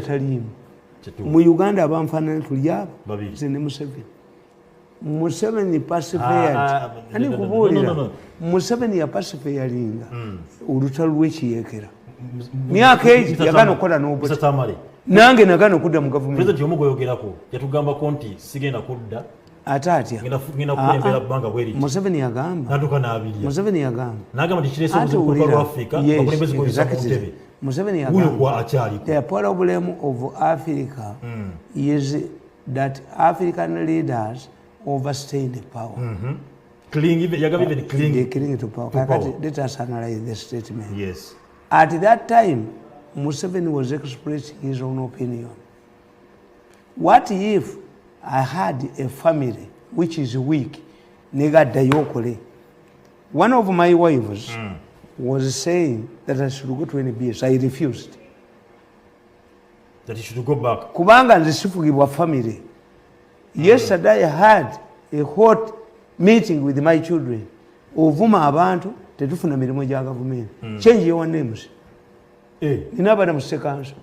taliimu mu Uganda abanfaanana tuli abo nze ne Museveni pacified ani kubuulira Museveni yapacifyalinga olutalo lw'ekiyeekera myaka egi yagana okukola n'obuti nange nagana okudda mu gavumenti yatugambako nti sigenda kudda ate atya Museveni yagamba Museveni yagamba the problem of Africa is that African leaders overstay the power. They cling to power. Let us analyze the statement. Yes. At that time, Museveni was expressing his own opinion. What if I had a family which is weak? One of my wives was saying that I should go to NBS. I refused. That he should go back. Kubanga nzisifugibwa family. Yesterday I had a hot meeting with my children. Ovuma abantu tetufuna mirimu gya government. Change your names. Ninabana mu sekanso.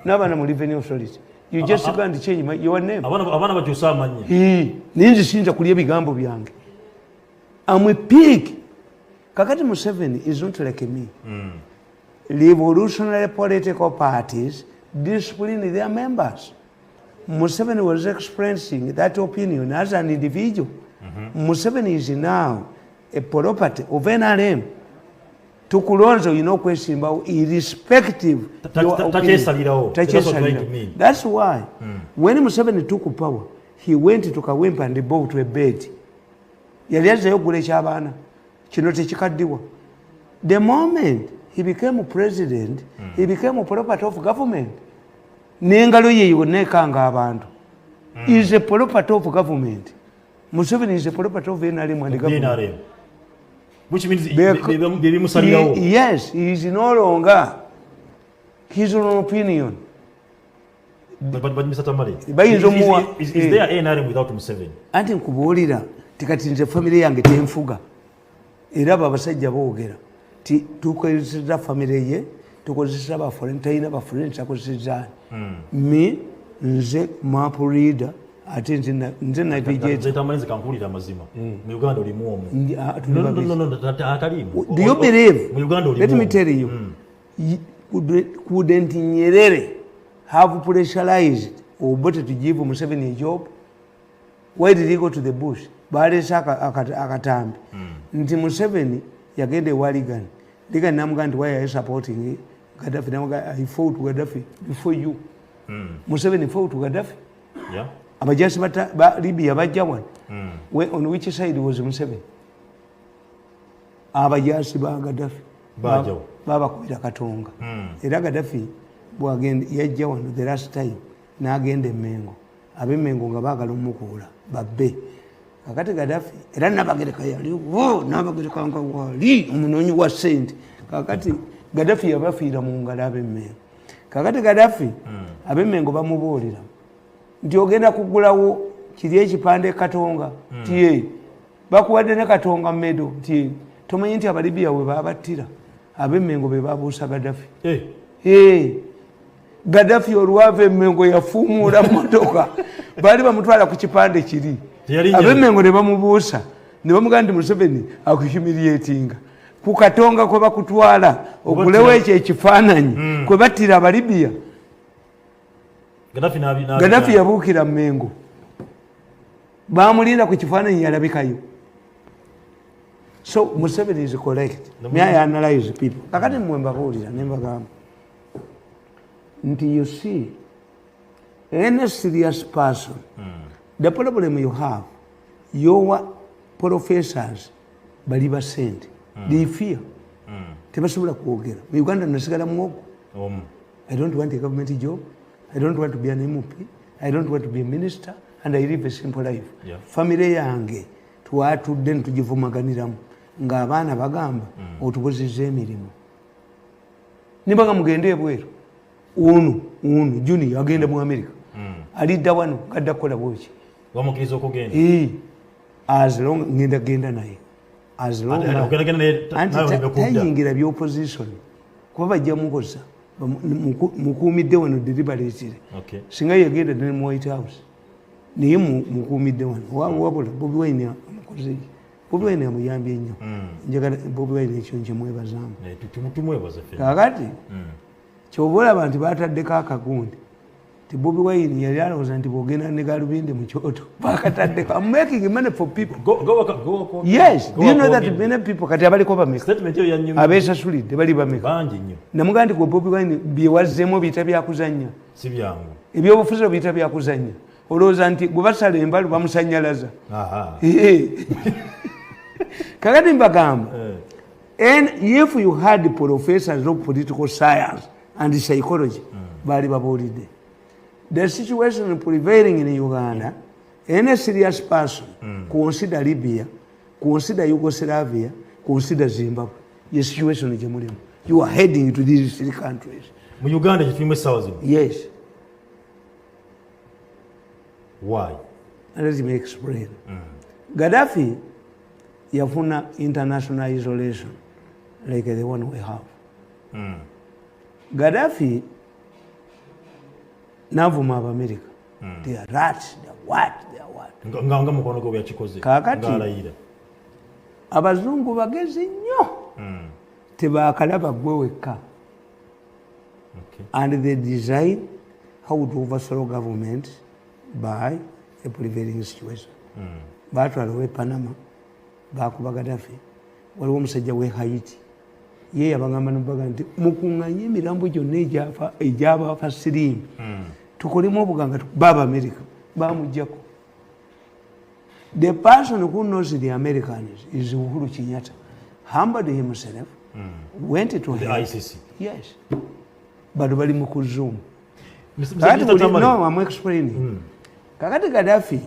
Nabana mu revenue authority. You just can't change your name. Abana bakyusa amannya. Ninzi sinza kulya bigambo byange. I'm a pig. Kakati Museveni is not like me. Revolutionary political parties discipline their members. Museveni was expressing that opinion as an individual. Museveni is now a property of NRM. Tukulonzo, you know, question about irrespective of your opinion. That's why when Museveni took power, he went to Kawempe and bought to a bed. The moment he became president, he became a property of government. Nengalo ye yonekanga abantu. He is a property of government. Museveni is a property of NRM and the government. Which means yes, he is no longer his own opinion. But Mr. Tamale, is there NRM without Museveni? Anti nkubuulira tikati nze family yange tenfuga. Era abasajja boogera ti tukozesa family ye tukozesa ba foreign taina ba foreign takozesa me nze map reader ate nze na budget zetamanze kankulira amazima mu Uganda oli muomo no atali do you believe mu Uganda oli let me tell you couldn't Nyerere have pressurized Obote to give Museveni a job? Why did he go to the bush? Balesa akatambi nti Museveni yagende waligan ligan namugandi why are you supporting Gaddafi? Namuga I fought Gaddafi before you. Museveni fought Gaddafi. Yeah. Abajasi ba Libya bajawan. On which side was Museveni? Abajasi ba Gaddafi bajaw baba kubira katonga. Era Gaddafi bwagende yajjawan the last time nagende Mengo. Abe Mengo nga bagala omukula babbe. Kakati Gaddafi era nabagereka yali nabagereka nga wali omunonyi wa sente. Kakati Gaddafi yabafiira mu ngalo abe Mengo. Kakati Gaddafi abe Mengo bamubuulira nti ogenda kugulawo kiri ekipande katonga tiye bakuwadde ne katonga medo tiye tomanyi nti Abalibya we babattira abe Mengo be babuusa Gaddafi. Gaddafi olwava Mengo yafuumuula motoka bali bamutwala ku kipande kiri abe Mengo ne bamubuusa ne bamugamba nti Museveni akuhumiliatinga ku katonga kwe bakutwala ogulewo ekyo ekifaananyi kwe battira Abalibya. Gaddafi yabuukira Mengo bamulinda ku kifaananyi yalabikayo. So Museveni is correct. May I analyze people? Kakati mmwe mbabuulira ne mbagamba nti you see any serious person the problem you have your professors bali basente they fear tebasobola kwogera mu Uganda nasigala muogo. I don't want a government job. I don't want to be an MP. I don't want to be a minister. And I live a simple life. Family yange twatudde ntugivumaganiramu ng'abaana bagamba otubozizza emirimu. Nibaga mugende ebweru ono Junior agenda mu America alidda wano gadda kukola bweki wamukiriza okugenda as long ngenda genda naye as long tayingira by'opposition kuba bajja mukoza mukuumidde wano deliberately singa yagenda ne mu White House naye mukuumidde wano wabula Bobi Wine amukoze Bobi Wine amuyambye nnyo njagala Bobi Wine ekyo nkimwebazaamu kaakati kyoba olaba nti baataddeko akagundi ti Bobi Wine yali alowooza nti bw'ogenda ne galubindi mu kyoto bakataddeko. I'm making money for people. Go. Yes, do you know that many people kati abaliko bameka abeesasulidde bali bameka namugamba nti gwe Bobi Wine bye wazzeemu biyita byakuzannya si byangu ebyobufuzi biyita byakuzannya olowooza nti gwe basala embalu bamusanyalaza kakati mbagamba and if you had professors of political science and psychology bali babuulidde the situation prevailing in Uganda, any serious person consider Libya, consider Yugoslavia, consider Zimbabwe. The situation is you are heading to these 3 countries. Uganda is yes. Why? Let me explain. Gaddafi yafuna international isolation like the one we have. Gaddafi navuma America. They are rats, they are what, they are what. Nganga mukono gwo byakikoze. Kakati abazungu bagezi nnyo. Tebakalaba gwe wekka. And they design how to overthrow government by a prevailing situation. Batwala we Panama bakuba Gaddafi. Waliwo omusajja we Haiti. Ye yabagamba n'obaga nti mukuŋŋanye emirambo gyonna egy'abafa siriimu tukolemu obuganga baba America bamuggyako. The person who knows the Americans is Uhuru Kenyatta. Humbled himself, went to the ICC. Yes. But bali mu kuzoom. No, I'm explaining. Kakati Gaddafi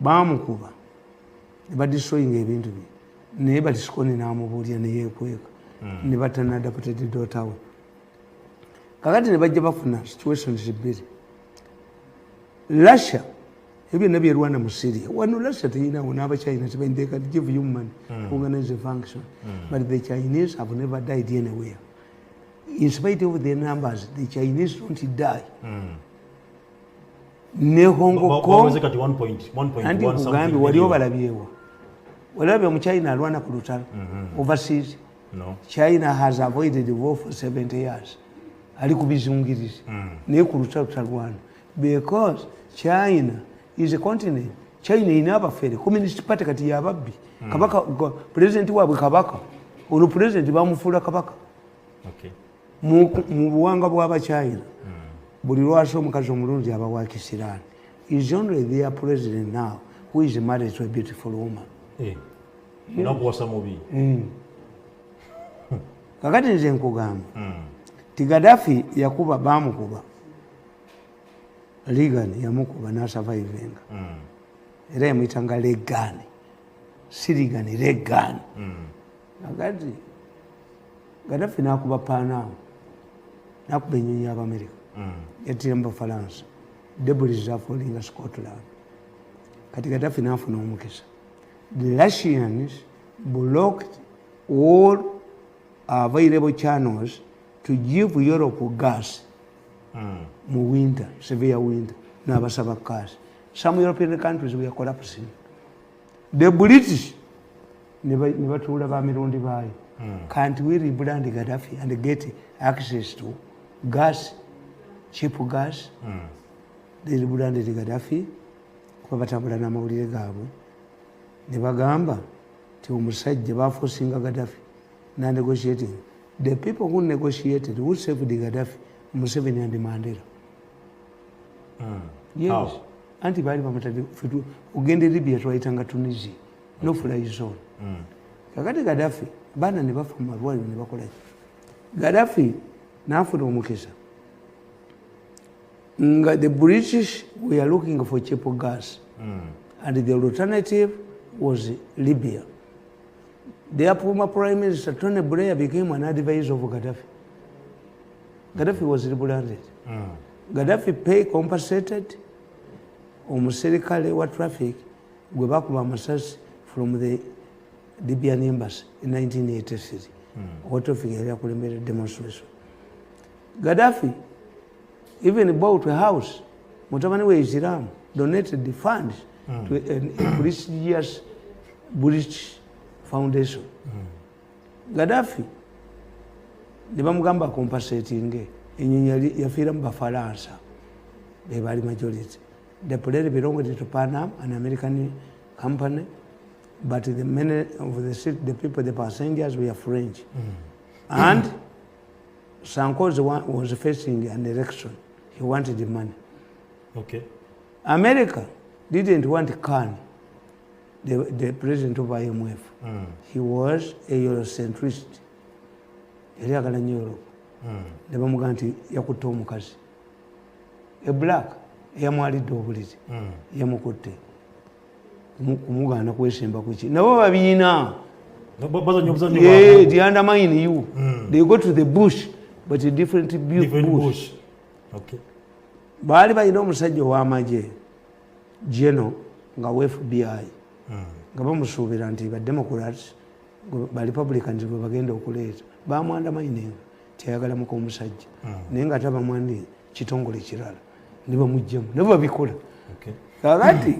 bamukuba badisooyinga ebintu bye naye batisikoni n'amubuulya ne yeekweka ne batanadaputedi daughter we. Kakati ne bajja bafuna situations bbiri. Russia ebyo byonna bye Rwanda mu Syria wano Russia teyinawo n'Abachina they can give you money to organize a function but the Chinese have never died anywhere. In spite of their numbers, the Chinese don't die. Ne Hong Kong anti kugambi wali obalabyewa walabye mu China alwana ku lutalo overseas. No. China has avoided the war for 70 years. Ali kubizungiriza naye ku lutalo talwana because China is a continent. China ina abafere communist party kati yababbi kabaka president waabwe kabaka ono president bamufuula kabaka. Okay. Mu buwanga bw'Abachina buli lwasi omukazi omulungi aba wa Kisirani is only their president now who is married to a beautiful woman. Kakati nze nkugamba ti Gaddafi yakuba bamukuba Reagan yamukuba n'asurvivinga era yamuyitanga Reagan si Reagan Reagan. Kakati Gaddafi n'akuba Panama n'akuba ennyonyi y'Abamerika yattira mu Bafalansa debris zaafulinga Scotland. Kati Gaddafi n'afuna omukisa. The Russians blocked all available channels to give Europe gas mu winter, severe winter, n'abasaba gas. Some European countries were collapsing. The British ne batuula ba mirundi baayo. Can't we rebrand Gaddafi and get access to gas, cheap gas? They rebranded Gaddafi kuba batambula n'amawulire gaabwe ne bagamba ti omusajja baforcinga Gaddafi na negotiating. The people who negotiated, who saved Gaddafi, Museveni and Mandela. Yes. How? Anti bali bamatadi ugende Libya twayitanga Tunisia. No fly zone. Kakati Gaddafi bana ne bafa mu malwaliro ne bakola. Gaddafi n'afuna omukisa. The British were looking for cheap gas. And the alternative was Libya. Their former Prime Minister Tony Blair became an advisor of Gaddafi. Gaddafi was rebranded. Gaddafi compensated omuserikale wa traffic gwe bakuba amasasi from the Libyan embassy in 1983. What of yali akulembera demonstration. Gaddafi even bought a house. Mutabani we Islam donated the funds to a prestigious British foundation. Gaddafi ne bamugamba compensating ennyonyi yafiira mu Bafalansa be bali majority. The plane belonged to Pan Am, an American company, but the many of the people, the passengers were French. And Sarkozy was facing an election. He wanted the money. Okay. America didn't want Khan, the president of IMF. He was a Eurocentrist. Yali agala nnyo Europe. Ne bamugamba nti yakutta omukazi. A black yamwalidde obuliri. Yamukutte. Kumugaana kwesimba ku ki. Nabo babiina. They undermine you. They go to the bush, but a different bush. Okay. Baali balina omusajja ow'amagye Geno nga FBI nga bamusuubira nti Democrats ba Republicans bwe bagenda okuleeta bamwandamayininga tiyayagalamuko omusajja naye nga tabamwandi kitongole kirala ne bamugjamu ne babikola. Kakati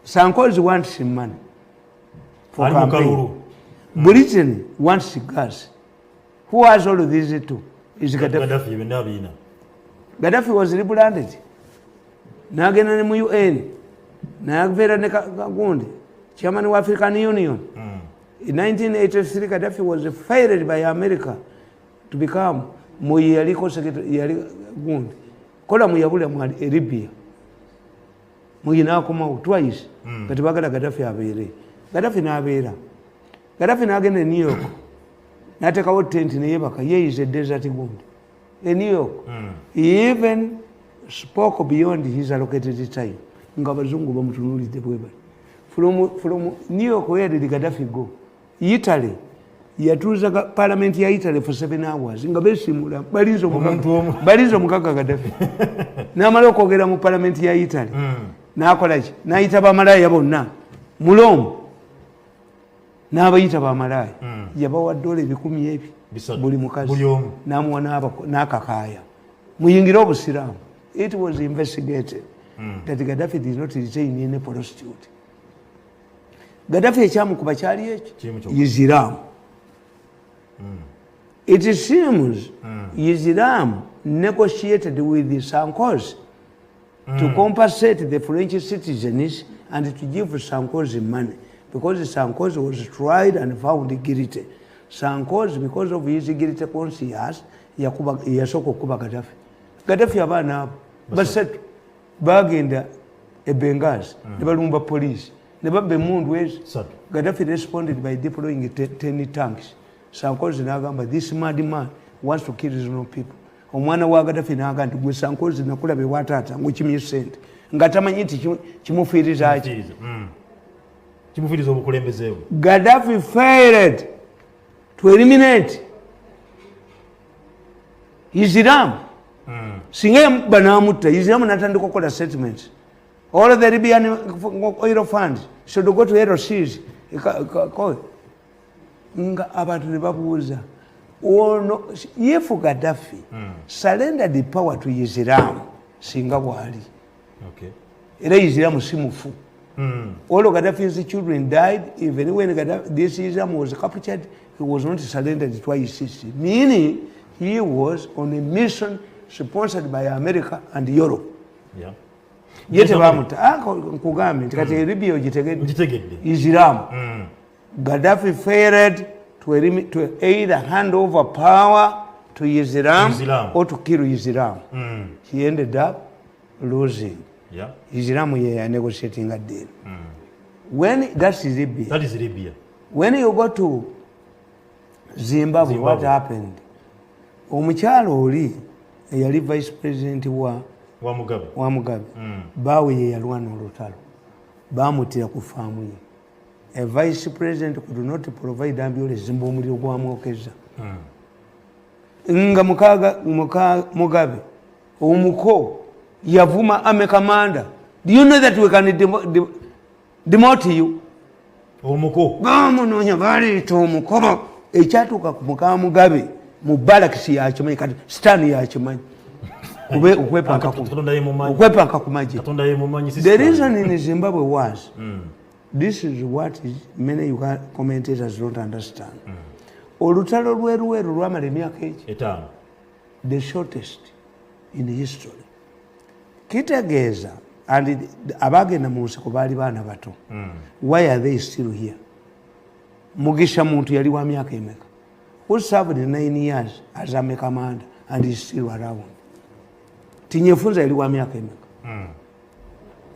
Sarkozy wants money for campaign. Britain wants gas. Who has all of these two? Is Gaddafi. Gaddafi was rebranded. Nagenda ne mu UN. Nagvera ne Kagundi, chairman of African Union. In 1983, Gaddafi was fired by America to become Muyaliko secretary Gundi. Kola Muyabula Libya. Muyina kuma twice. Katibagala Gaddafi abere. Gaddafi na abera. Gaddafi nagenda New York. Natekawo tent ne yebaka. Ye is a desert Gundi. In New York, he even spoke beyond his allocated time. From New York, where did Gaddafi go? Italy. Yatuza parliament ya Italy for 7 hours. Ngabesimula balizo mukaka Gaddafi. Namala okwogera mu parliament ya Italy. Nakola ki? Nayita bamalaya bonna. Mulomo. N'abayita bamalaya. Yabawa $100 buli mukazi namuwa n'akakaaya muyingira obusiraamu. It was investigated that Gaddafi did not retain any prostitute. Gaddafi ekyamukuba kyali ekyo Islam. It seems Islam negotiated with the Sarkozy to compensate the French citizens and to give Sarkozy money because Sarkozy was tried and found guilty. Sarkozy, because of his guilty conscience, yasoko kuba Gaddafi. Gaddafi abana basatu bagenda e Benghazi ne balumba police ne babbe mundu wezi. Gaddafi responded by deploying 10 tanks. Sarkozy n'agamba this madman wants to kill his own people. Omwana wa Gaddafi n'agamba nti gwe Sarkozy nakulabe wataata ng'okimye ssente nga tamanyi nti kimufiiriza ki. Kimufiiriza obukulembeze bwe. Gaddafi failed to eliminate Islam. Singa banamutta Islam natandika okukola settlements. All of the Libyan oil funds should go to LCs. Nga abantu ne babuuza ono if Gaddafi surrendered the power to Islam singa bwali. Era Islam simufu. All of Gaddafi's children died. Even when this Islam was captured, he was not surrendered to ISIS. Meaning, he was on a mission sponsored by America and Europe. Yet, Islam. Gaddafi failed to either hand over power to Islam or to kill Islam. He ended up losing. Islam is negotiating a deal. When that is Libya. When you go to Zimbabwe, what happened? Omukyalo oli eyali vice president wa Mugabe. Bawe ye yalwana olutalo. Bamutira ku faamu ye. A vice president could not provide ambulance zimba omuliro gwamwokeza. Nga Mugabe omuko yavuma ame commander. Do you know that we can demote you? Omuko bamunoonya baleeta omukoba ekyatuuka ku Mugabe Mubarak yakimanyi kati Stan yakimanyi okwepanka ku magye. The reason in Zimbabwe was this is what many Uganda commentators don't understand. Olutalo lweruweru lwamala emyaka etaano, the shortest in history. Kitegeeza and abagenda mu nsiko baali baana bato. Why are they still here? Mugisha muntu yali wa myaka emeka? Who served 9 years as a commander and is still around? Tinyefunza yali wa myaka emeka?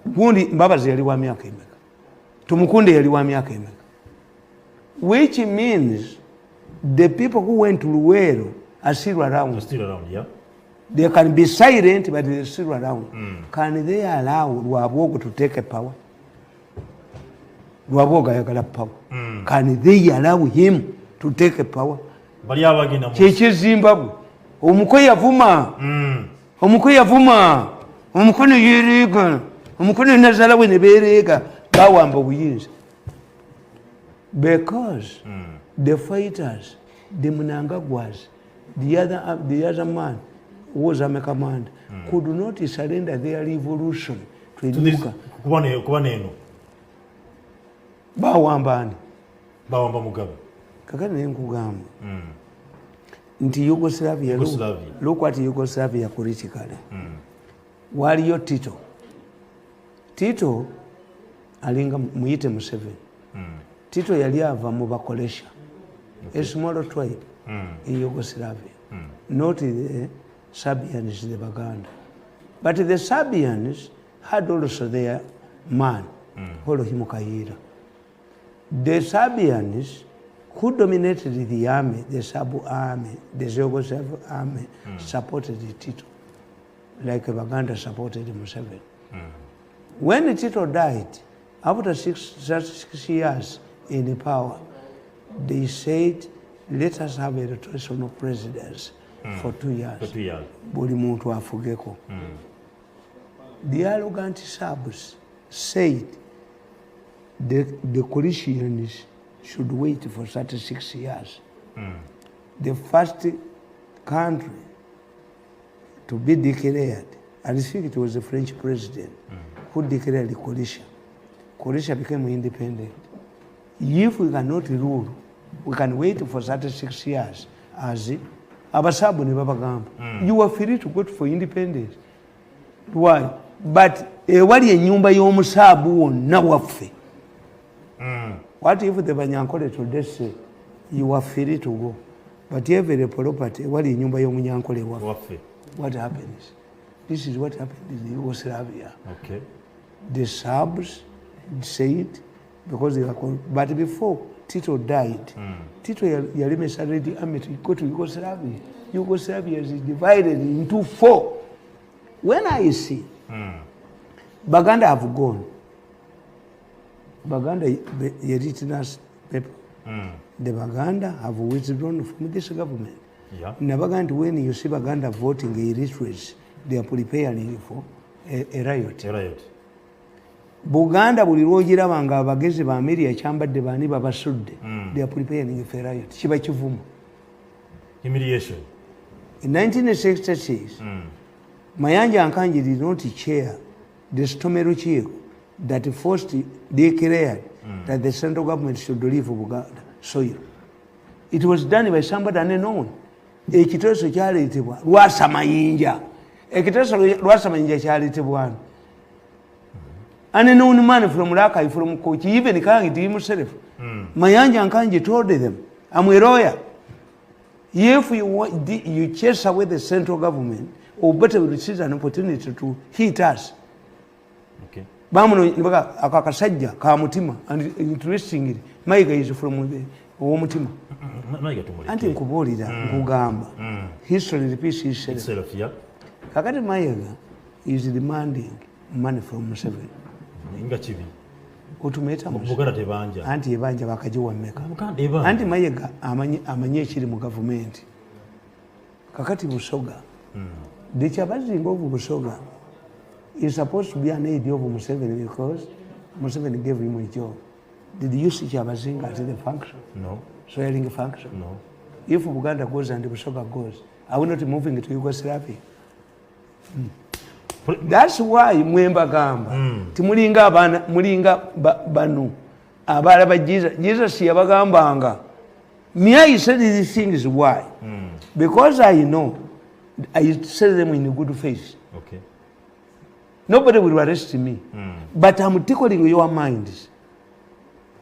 Gundi Mbabazi yali wa myaka emeka? Tumukunde yali wa myaka emeka? Which means the people who went to Luweero are still around. They're still around, yeah. They can be silent, but they're still around. Can they allow Lwabogo to take a power? Lwabogo ayagala power. Can they allow him to take a power? Cheche Zimbabwe. Omukoye yavuma. Omukoye yavuma. Omukono yerega. Omukono nazala we ne berega. Bawamba buyinza. Because the fighters, the Mnangagwas, the other man who was a command, could not surrender their revolution to Inuka. Bawamba Mugabe. Kakati nkugamba. Nti Yugoslavia. Look what Yugoslavia politically. Waliyo Tito. Tito alinga muyite Museveni. Tito yali ava mu Bakolesha, a small tribe in Yugoslavia, not the Serbians, the Baganda. But the Serbians had also their man, Okulayila. The Serbians who dominated the army, the Serb army, the Yugoslav army, supported Tito, like Baganda supported Museveni. When Tito died, after 6 years in power, they said, let us have a rotational presidency for 2 years. For 2 years. Buli muntu afugeko. The arrogant Serbs said the coalitions should wait for 36 years. The first country to be declared, I think it was the French president who declared the coalition. Coalition became independent. If we cannot rule, we can wait for 36 years as Abasabu Nebabagamba. You are free to go for independence. Why? But wali enyumba y'omusabu wonna waffe. What if the Banyankole today say you are free to go? But every property, wali enyumba y'omunyankole waffe. What happens? This is what happened in Yugoslavia. Okay. The Serbs said, because they were, but before Tito died, Tito Yalimesa ready army to go to Yugoslavia. Yugoslavia is divided into 4. When I see Baganda have gone, Baganda written us paper. The Baganda have withdrawn from this government. Yeah. Baganda, when you see Baganda voting illiterates, they are preparing for a riot. A riot. Buganda buli lwogiraba nga abagezi ba Amerika ekyambadde baani babasudde. They are preparing for a riot. Kiba kivumu. Humiliation. In 1966, Mayanja Nkanji did not chair the Stomero Chieko that first declared that the central government should leave Buganda soil. It was done by somebody unknown. Ekiteeso kyaleetebwa Lwasa Mayinja. Ekiteeso Lwasa Mayinja kyaleetebwa unknown man from Rakai, from Kochi, even Kangi himself. Mayanja Nkanji told them, I'm a lawyer. If you chase away the central government, or better we receive an opportunity to hit us. Okay. Bamuno akakasajja ka mutima, and interestingly, Maiga is from the Mutima. Anti nkubuulira nkugamba. History repeats itself. Yeah. Kakati Maiga is demanding money from Museveni. Otumeta Buganda tebanja. Anti ebanja bakajiwa mmeka. Anti Maiga amanye ekiri mu government. Kakati Busoga. The Chabazinga of Busoga is supposed to be an aide of Museveni because Museveni gave him a job. Did you see Chabazinga as a function? No. Swearing function? No. if Buganda goes and Busoga goes, are we not moving to Yugoslavia? That's why mwemba gamba timulinga abana mulinga banu abala ba Jesus yabagambanga. Me, I said these things why? Because I know I said them in a good faith. Okay. Nobody will arrest me. But I'm tickling your minds.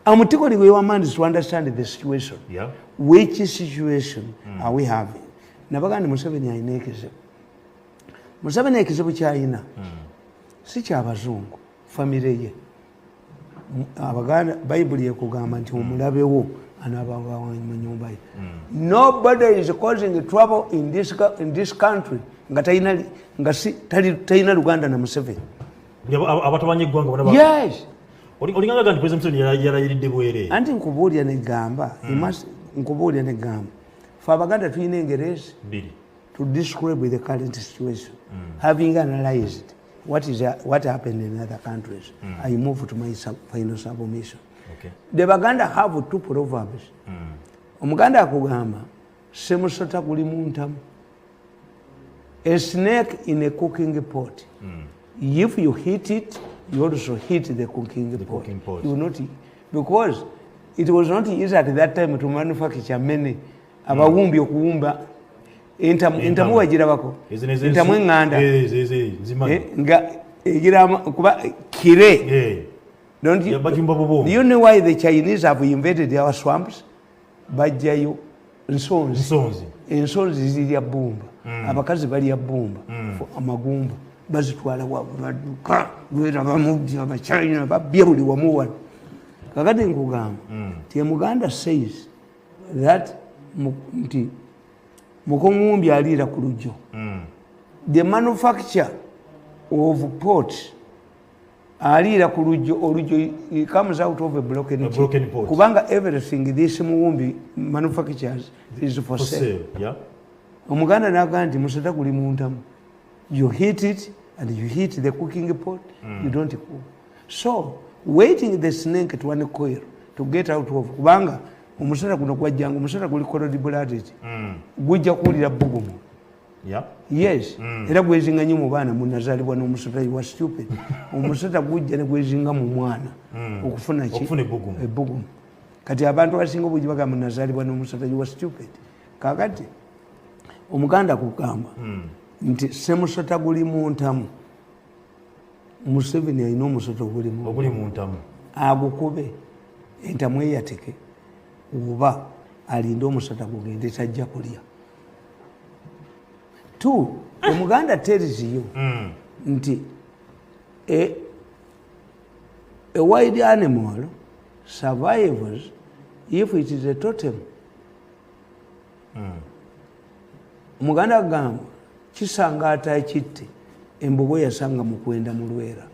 I'm tickling your minds to understand the situation. Yeah. Which situation are we having? Nabaganda Museveni ayinekeze. Museveni ekizibu kyayina si ky'abazungu famire ye. Abaganda Bayibuli ekugamba nti omulabewo anaabanga mu nyumba ye. Nobody is causing trouble in this country nga talina Luganda na Museveni. Abatabanye eggwanga bona. Yes. Olinganga gandi President Museveni yalayiridde bwere. Anti nkubuulira negamba nkubuulira negamba fe Abaganda tulina engerezi to describe the current situation. Having analyzed what happened in other countries, I move to my final submission. Okay. The Baganda have two proverbs. Omuganda akugamba semusota guli muntamu. A snake in a cooking pot. If you hit it, you also hit the cooking pot. You will not, because it was not easy at that time to manufacture many. Abawumbi okuwumba entamu wagirabako entamu enganda nga egirama kuba kire. Don't you, do you know why the Chinese have invaded our swamps? Bajjayo ensonzi zirya bbumba, abakazi balya bbumba, amagumba bazitwala wabaduka lwera bamuddi abachina babye buli wamu wano. Kakati nkugamba nti Muganda says that nti mukomumbi aliira ku lujjo. The manufacture of pot aliira ku lujjo comes out of a broken pot. Kubanga everything this muwumbi manufactures is for sale. Yeah. Omuganda n'agamba nti musota guli muntamu. You hit it and you hit the cooking pot, you don't cook. So waiting the snake to one coil to get out of kubanga omusota guno gwajjanga omusota guli cold blooded gujja kuwulira bbugumu. Yeah. Yes. Era gwezinga nnyo mu baana munazaalibwa n'omusota you are stupid. Omusota gujja ne gwezinga mu mwana okufuna ebbugumu. Kati abantu abasinga obujja bagamba munazaalibwa n'omusota you are stupid. Kakati Omuganda kugamba nti semusota guli muntamu. Museveni alina omusota oguli muntamu. Agukube entamu eyateke oba alinde omusota gugende tajja kulya. Two, Omuganda tells you nti a wild animal survives if it is a totem. Omuganda agamba kisangaata ekitte embogo yasanga Mukwenda mu Lwera.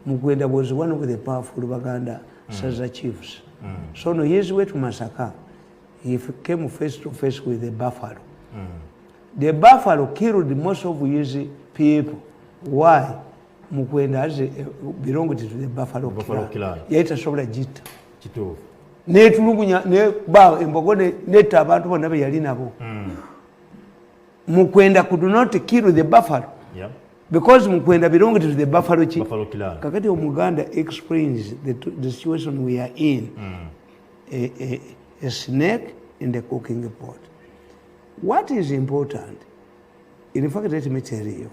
Mukwenda was one of the powerful Baganda Saza chiefs. So on his way to Masaka, he came face to face with the buffalo. The buffalo killed most of his people. Why? Mukwenda belonged to the buffalo clan. Yaita sobola jita. Netulugunya ne ba embogo netta abantu bonna be yali nabo. Mukwenda could not kill the buffalo. Yeah. Because Mukwenda belonged to the buffalo clan. Kakati Omuganda explains the situation we are in. A snake in the cooking pot. What is important? In fact, let me tell you.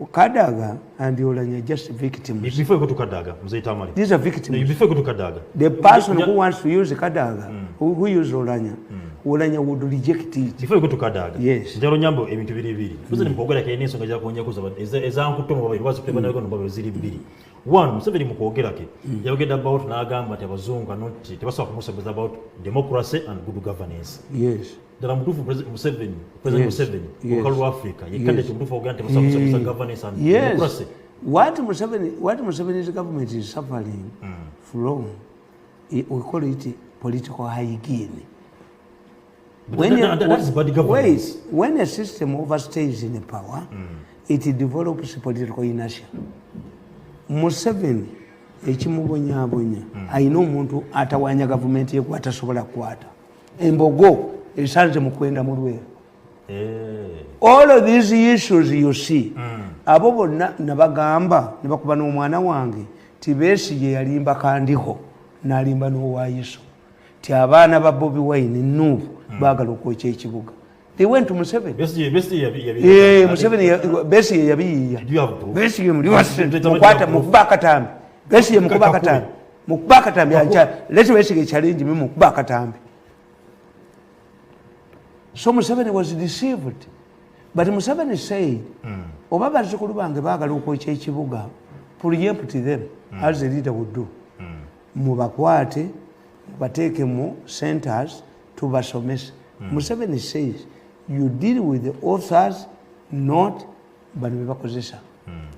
Kadaga and Yolanya just victims. Before you go to Kadaga, these are victims. Before you go to Kadaga, the person who wants to use Kadaga, who uses Olanya, Olanya would reject it. Before you go to Kadaga, yes. Jaro Nyambo, ebintu biri biri. Tuze nimukogera ke neso ngaja kunya kuza eza nkutomo babiri wazi pema nago nobabo ziri biri. One, Museveni mukogera ke. Yogeda about na agamba te abazungu not tebaswa kumusabeza about democracy and good governance. Yes. Dala mutufu President Museveni, Okalu Africa, yekande mutufu ogante basabisa governance and democracy. What Museveni's government is suffering from, we call it political hygiene. When a system overstays in power, it develops political inertia. Museveni ekimubonyabonya ayina omuntu atawanya gavumenti ye kwata sobola kwata embogo esanze mu kwenda mu Lwera. All of these issues you see, abo bonna nabagamba ne bakuba n'omwana wange ti Besigye yalimba Kandiho n'alimba n'Owaiso ti abaana ba Bobi Wine Nuupu baagala okwokya ekibuga. They went to Museveni. Besigye yabiyiiya. Besigye muli mukwata mukuba akatambi. Besigye mukuba akatambi. Mukuba akatambi leti Besigye challenge me mukuba akatambi. So Museveni was deceived. But Museveni said, oba bazzukulu bange baagala okwokya ekibuga, preempt them as a leader would do. Mubakwate, mubateeke mu centers tubasomesa. Museveni says, you deal with the authors, not bano bebakozesa.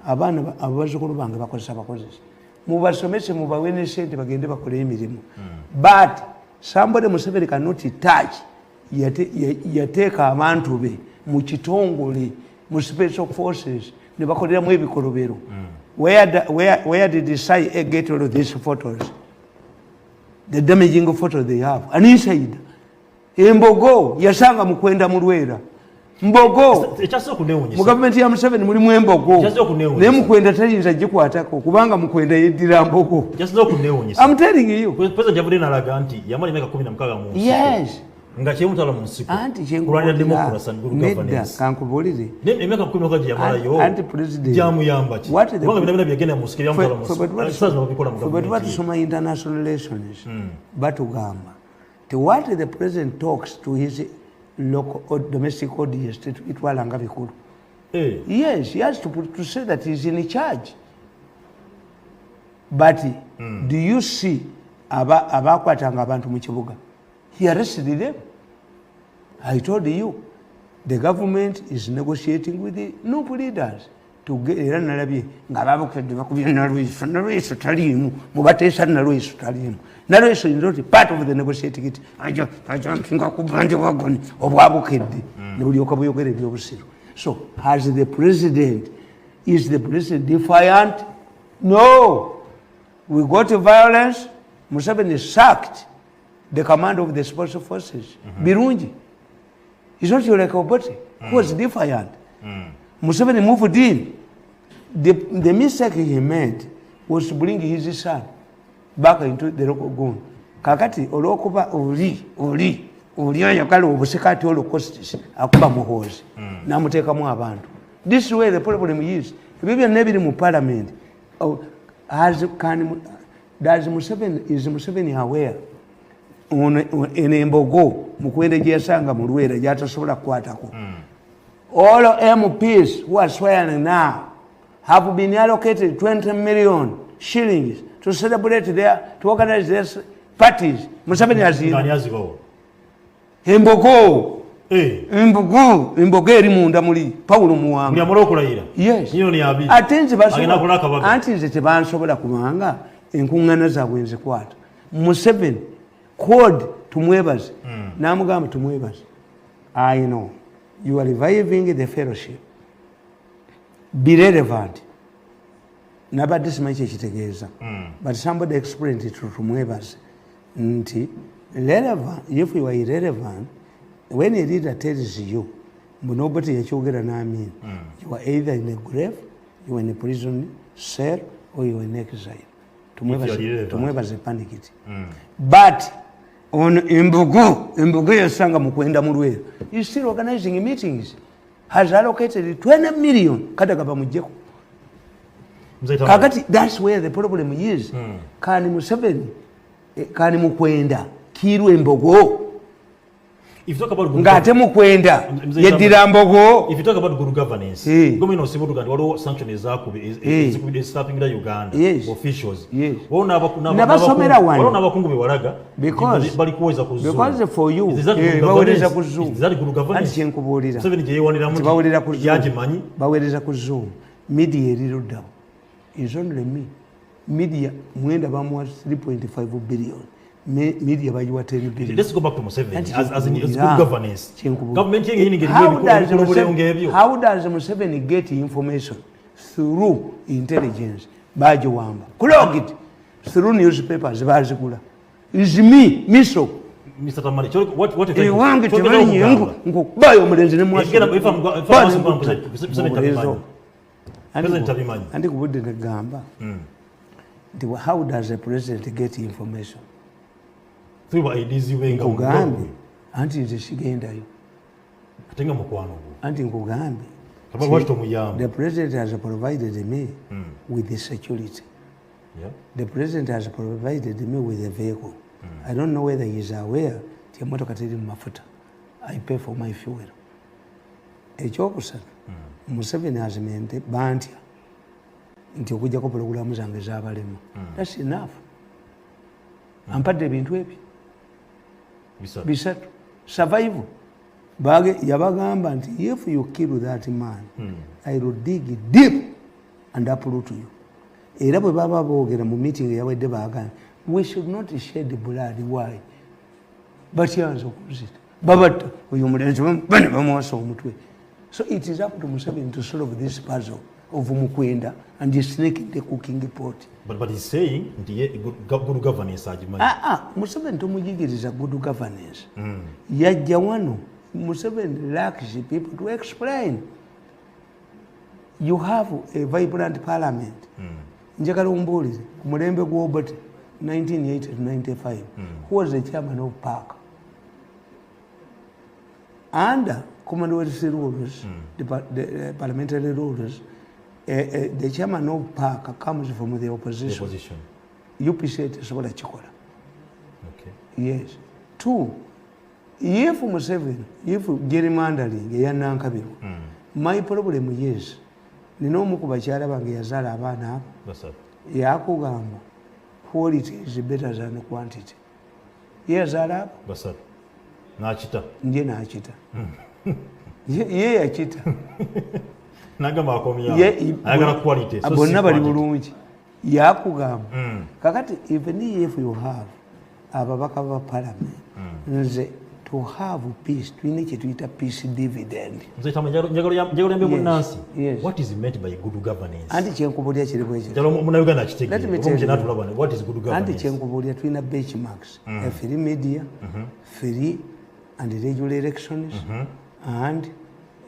Abaana abazzukulu bange bakozesa. Mubasomese mubawe ne sente bagende bakole emirimu. But somebody Museveni cannot touch. Yateeka abantu be mu kitongole mu special forces ne bakoleramu ebikolobero. Where did the CIA get all of these photos? The damaging photos they have. And inside, Mbogo yasanga mu kwenda mu Lwera. Mbogo mu gavumenti ya Museveni mulimu Embogo naye mu kwenda tayinza gikwatako kubanga mu kwenda yeddira Mbogo. I'm telling you. President Javudde n'alaga nti yamala emyaka 16 mu nsi. Yes. Nga kyemutala mu nsiko kulwanira democracy and good governance. Kankubulire emyaka 16 yamalayo anti president jamuyamba ki kubanga bina byagenda mu nsiko yamutala mu nsiko sasa babikola mu government. But tusoma international relations batugamba what the president talks to his local or domestic audience itwalanga bikulu. Yes, he has to say that he's in charge. But do you see abakwatanga abantu mu kibuga? He arrested them. I told you, the government is negotiating with the Nuupu leaders to get Nalabi. Nalweso talimu, Mubatesa Nalweso talimu. Nalweso is not part of the negotiating it. I don't think I could brand a wagon of Wabukedi. So, is the president defiant? No. We got to violence. Museveni is sacked the command of the special forces. Birungi. He's not like Obote, who was defiant. Museveni moved in. The mistake he made was to bring his son back into the local gun. Kakati, Olokuba, Oli, ayagala obusekati Holocaust, akuba muhozi. Namuteka mu abantu. This is where the problem is. Bibya nebiri mu parliament. Is Museveni aware? Embogo mukwende gyasanga mu Lwera gyatasobola kukwatako. All MPs who are swearing now have been allocated 20 million shillings to celebrate to organize their parties. Museveni azina. Embogo eri munda muli Paulo Muwanga. Ndi Okulayila. Yes. Niyo ni abi. Anti nze tebansobola kubanga enkuŋŋaana zaabwe nzikwata. Museveni called tumwebaze. Namugamba tumwebaze. I know you are reviving the fellowship. Be relevant. Nabadde simanyi ekitegeeza. But somebody explained it to tumwebaze. Nti relevant, if you are irrelevant, when a leader tells you, nobody yakyogera n'amin, you are either in a grave, you are in a prison cell, or you are in exile. Tumwebaze panicked. But on Embogo yasanga mu kwenda mu Lwera, he's still organizing meetings. Has allocated 20 million kadagaba mujjeko. Kakati, that's where the problem is. Kani Museveni, kani mukwenda kiru Embogo. If you talk about ngate mukwenda yeddira Mbogo. If you talk about good governance, Gomino Simutuga waliwo sanction ezakube stopping the Uganda officials. Nabasomera wano. Waliwo n'abakungu bewalaga bali kuweza ku Zoom. Because for you, bawereza ku Zoom. Is that good governance? Anti kyenkubuulira. Museveni gye yewanira mu bawereza ku Zoom. yagimanyi. Bawereza ku Zoom. Media eriruddawo. Is only me. Media mwenda bamuwa 3.5 billion. Media bayiwa 10 billion. Let's go back to Museveni as in good governance. Government how does Museveni get information? Through intelligence. Bajiwamba. Kulog it. Through newspapers. Bazikula. Is me, Miso. Mr. Tamari, what if wange temanyi ngokubayo omulenzi ne mwaso andi kubudde negamba nti how does a president get information through IDs wenga ugambe anti nze sigendayo atenga mukwano anti ngugambe the president has provided me with the security. Yeah. The president has provided me with a vehicle. I don't know whether he is aware that motoka teri mu mafuta. I pay for my fuel. Ekyokusatu Museveni azimente bantya nti okujjako pulogulaamu zange z'abalema. That's enough. Ampadde ebintu ebyo bisatu. Survival. Yabagamba nti if you kill that man, I will dig deep and uproot you. Era bwe baba boogera mu meeting yawedde baagamba we should not shed blood. Why? But yanza okuzita babatta oyo omulenzi bane bamuwasa omutwe. So it is up to Museveni to solve this puzzle of Mukwenda and the snake in the cooking pot. But he's saying good governance ajimanyi. Museveni tomujigiriza good governance. Yajja wano Museveni lacks people to explain. You have a vibrant parliament. Njagala ombuulize ku mulembe gw'Obote 1980 to 95 who was the chairman of PAC? Under Commonwealth rules, the parliamentary rules, the chairman of PAC comes from the opposition. UPC tesobola kikola. Okay. Yes. Two, if Museveni, if gerrymandering eyanankabirwa, my problem is nina omu ku bakyala bange yazaala abaana abo yakugamba quality is better than quantity. Ye yazaala abo n'akita nje n'akita ye yakita n'agamba akomya ayagala quality bonna bali bulungi yakugamba kakati even if you have ababaka ba parliament nze to have peace tulina kye tuyita peace dividend. What is meant by good governance? Anti kyenkubulya kiri bwekyo. What is good governance? Anti kyenkubulya tulina benchmarks. A free media, free and regular elections and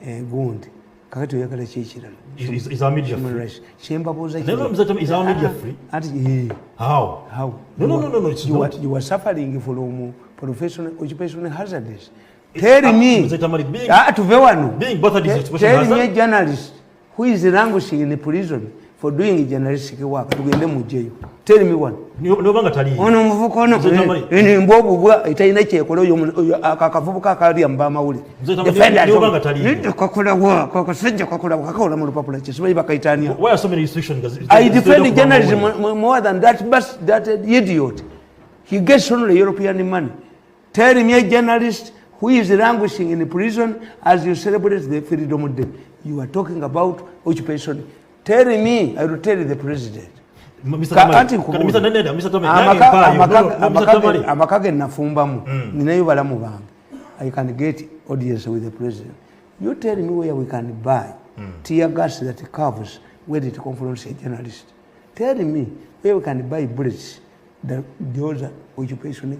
gundi. Kakati oyagala kyekirala. Is our media free? Kyembabuuza is our media free? How? No. You are suffering from professional occupational hazards. Tell me, tell me a journalist who is languishing in the prison for doing journalistic work. Tell me one. Ono muvuko ono ene mbobubwa etaina kyekola oyo akavubuka akali amba mawuli. Kakola wa kakasajja kakola mu lupapula kyesibayi bakaitania. Why are so many restrictions? I defend journalism more than that idiot. He gets only European money. Tell me a journalist who is languishing in prison as you celebrate the Freedom Day. You are talking about occupation. Tell me, I will tell the president. Amakage nafumbamu ninayo balamu bange. I can get audience with the president. You tell me where we can buy tear gas that covers where it confronts a journalist. Tell me where we can buy bullets that those are occupation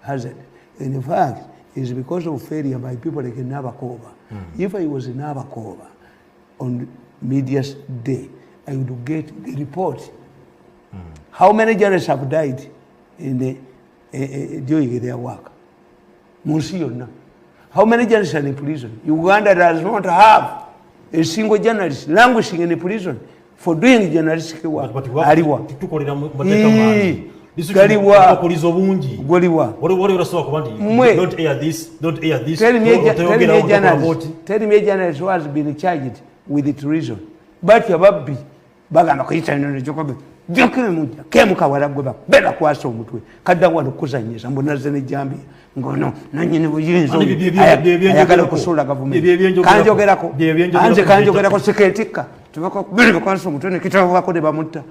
hazard. In fact, it's because of failure by people like Nabakova. If I was in Nabakova on Media's Day, I would get the report. How many journalists have died in doing their work? How many journalists are in prison? Uganda does not have a single journalist languishing in a prison for doing journalistic work. Galiwa don't air this. Tell me a journalist who has been charged with treason. But Yababi bagamba kuyita nno jokobe jokere mujja kemuka waragweba bela kwasa omutwe kadda wano kuzanyisa mbona zene jambi ngono nanyine buyinzo ayagala kusula gavumenti kanjogerako anje kanjogerako seketika tubako bela kwasa omutwe ne kitabu bako de bamutta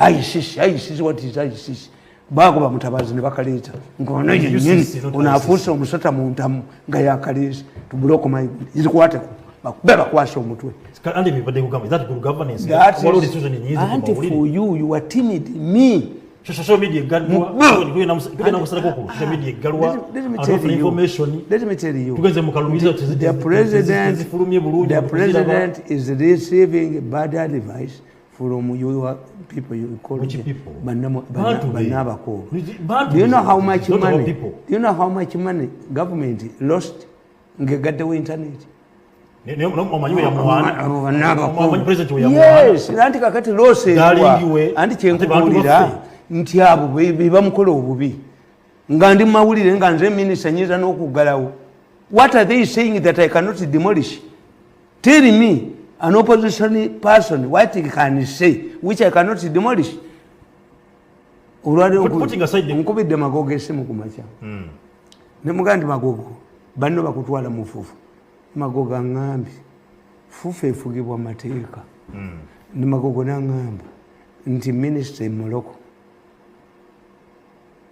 ICC what is ICC bago bamutabazi ne bakaleta ngono nyine unafusa omusota mu ntamu nga yakalisi tubuloko mayi izikwate bela kwasa omutwe. And if you governance, and for you are timid. Me, social media egalwa kwena musalako ku social media egalwa information let me tell you tugenze mukalumiza the president is receiving bad advice from your people you call banabako. Do you know how much money? Do you know how much money government lost ngegadde we internet? Yes, anti kakati lose anti kyenkubuulira nti abo bebamukola obubi nga ndi mawulire nga nze minisita nyiza n'okugalawo. What are they saying that I cannot demolish? Tell me an opposition person what he can say which I cannot demolish. Nkubidde magogo esimu ku makya ne mugandi magogo banno bakutwala mu fufu. Magogo aŋŋambye fufu efugibwa mateeka ne magogo n'aŋŋamba nti minisita Morocco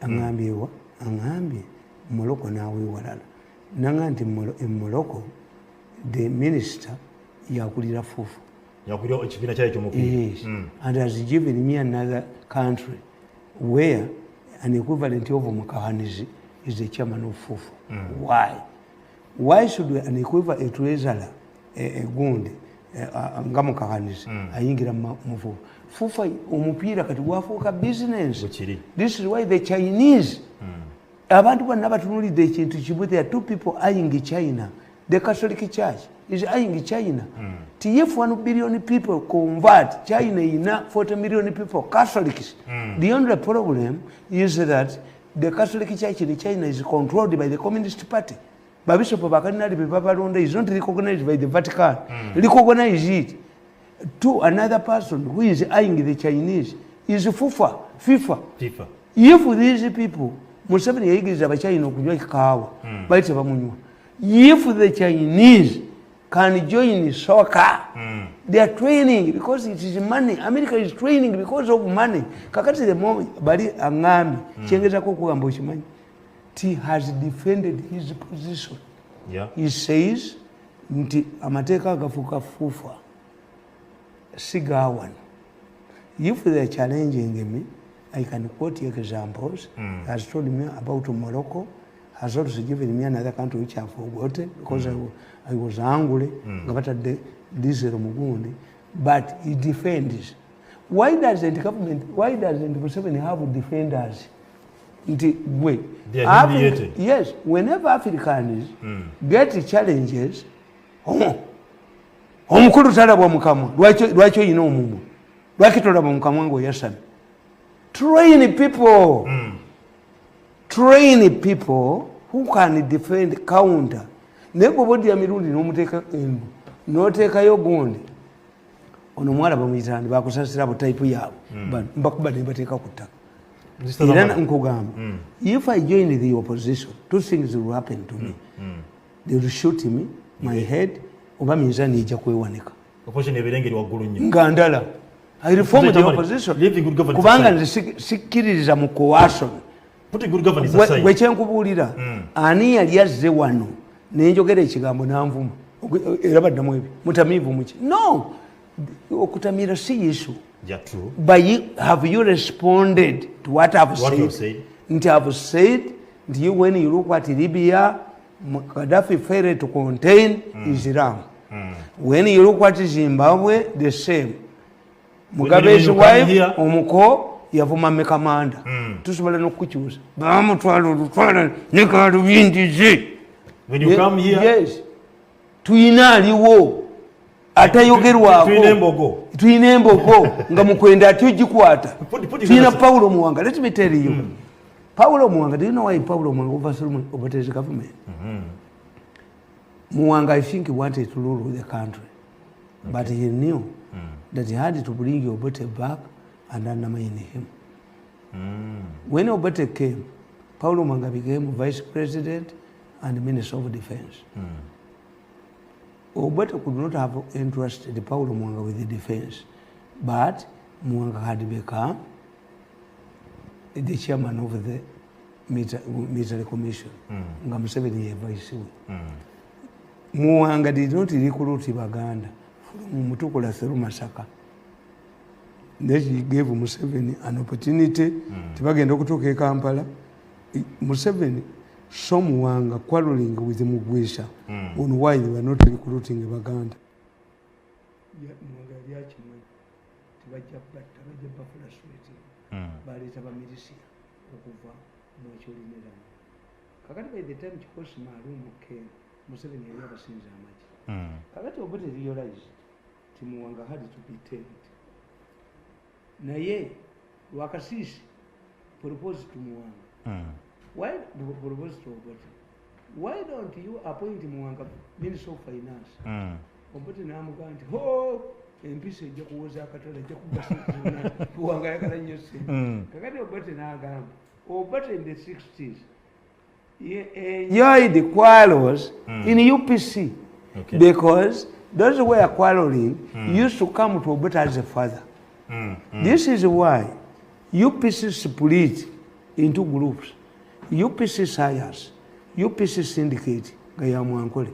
aŋŋambye Morocco naawe walala naŋŋamba nti Morocco the minister yakulira fufu yakulira ekibiina kyayo ky'omupiira. Yes. And has given me another country where an equivalent of Mukahanizi is the chairman of fufu. Why should an equivalent treasurer a gundi nga Mukahanizi ayingira mu fufu? Fufu omupiira kati gwafuuka business. This is why the Chinese abantu bonna batunulidde ekintu kibu. There are two people eyeing China. The Catholic Church is eyeing China. If 1 billion people convert, China in 40 million people, Catholics. The only problem is that the Catholic Church in China is controlled by the Communist Party. Bishop Bakanari Paparonda is not recognized by the Vatican. Recognize it. To another person who is eyeing the Chinese is FIFA. If these people, Museveni yayigiriza abachina okunywa kahawa, bayite bamunywa. If the Chinese can join soccer, they are training because it is money. America is training because of money. Kakati the moment bali angami chengeza ko kugamba okimanyi. He has defended his position. He says nti amateeka agafuka fufa sigawan. If they are challenging me, I can quote examples. He has told me about Morocco. Has also given me another country which I forgotten because I was angry about this Mugundi, but he defends. Why doesn't Museveni have defenders? Wait. They are mediated. Yes, whenever Africans get challenges, omukulu talabwa mukamwa lwaki oyina omumu lwaki tolaba mukamwa ng'oyasami. Train people who can defend counter. Nebo bodi ya mirundi n'omuteeka embu n'oteekayo gundi ono mwala bamuyitani bakusasira bu type yaabwe mbakuba ne bateeka ku ttaka. Era nkugamba if I join the opposition, two things will happen to me. They will shoot me, my head, oba minzani ejja kwewanika. Opposition eberengeri waggulu nnyo. Ngandala. I reform the opposition. Kubanga nze sikkiririza mu coercion. Wekyenkubuulira ani yali azze wano nenjogera ekigambo nanvuma era baddamu ebyo mutamiivu muki? No, okutamira si issue. Have you responded to what I've said? Nti I've said nti when you look at Libya, Gaddafi failed to contain Islam. When you look at Zimbabwe, the same. Mugabe's wife omuko yavuma mekamanda tusobola n'okukyusa bamutwala olutwala ne kalubindize. When you come here, yes, tuyina aliwo atayogerwako, tuyina embogo nga mukwenda ati ogikwata. Tuyina Paulo Muwanga. Let me tell you, Paulo Muwanga, do you know why Paulo Muwanga overthrew his government? Muwanga, I think he wanted to rule the country, but he knew that he had to bring Obote back and undermine him. When Obote came, Paulo Muwanga became vice president and minister of defense. Obote could not have entrusted Paulo Muwanga with the defense, but Muwanga had become the chairman of the military commission. Nga Museveni ye vice. Muwanga did not recruit Baganda from Mutukula through Masaka. Then he gave Museveni an opportunity to begin to Kampala. Museveni saw Muwanga quarreling with Mugwisha on why they were not recruiting Baganda. Kakati by the time Chikosi Marumu came, Museveni had never seen Zamaji. Kakati Obote realized Muwanga had to be tamed. Naye Wakasisi proposed to Muwanga. Why proposed to Obote? Why don't you appoint Muwanga Minister of Finance? Obote namuga nti ho empisa ejja kuwoza akatale ejja kubasizana Muwanga yakala nnyo ssente. Kakati Obote n'agamba Obote in the 60s enjoyed the quarrels in UPC because those who were quarreling used to come to Obote as a father. This is why UPC split into groups. UPC Science, UPC Syndicate, Gaya Mwankole.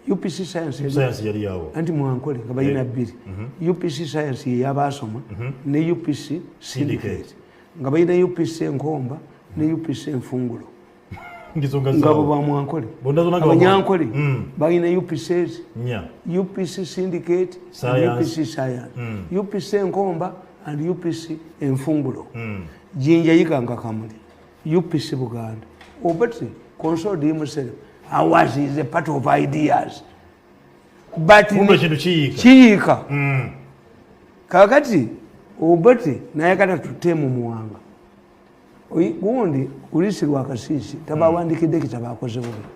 UPC Science yali yawo. Anti Mwankole, Gabayina Biri. UPC Science yabasoma, ne UPC Syndicate. Gabayina UPC Nkomba, ne UPC Mfungulo. Ngabo ba Mwankole. Abanyankole. Bayina UPCs. UPC Syndicate, UPC Science. UPC Nkomba and UPC Mfungulo. Jinja yikanga kamuli. UPC Buganda. Obote consoled himself. Ours is a part of ideas. But Chika. Kakati Obote nayakata tutemu Muwanga. Gundi ulisi Lwakasisi tabawandikidde kitabo akoze bubi.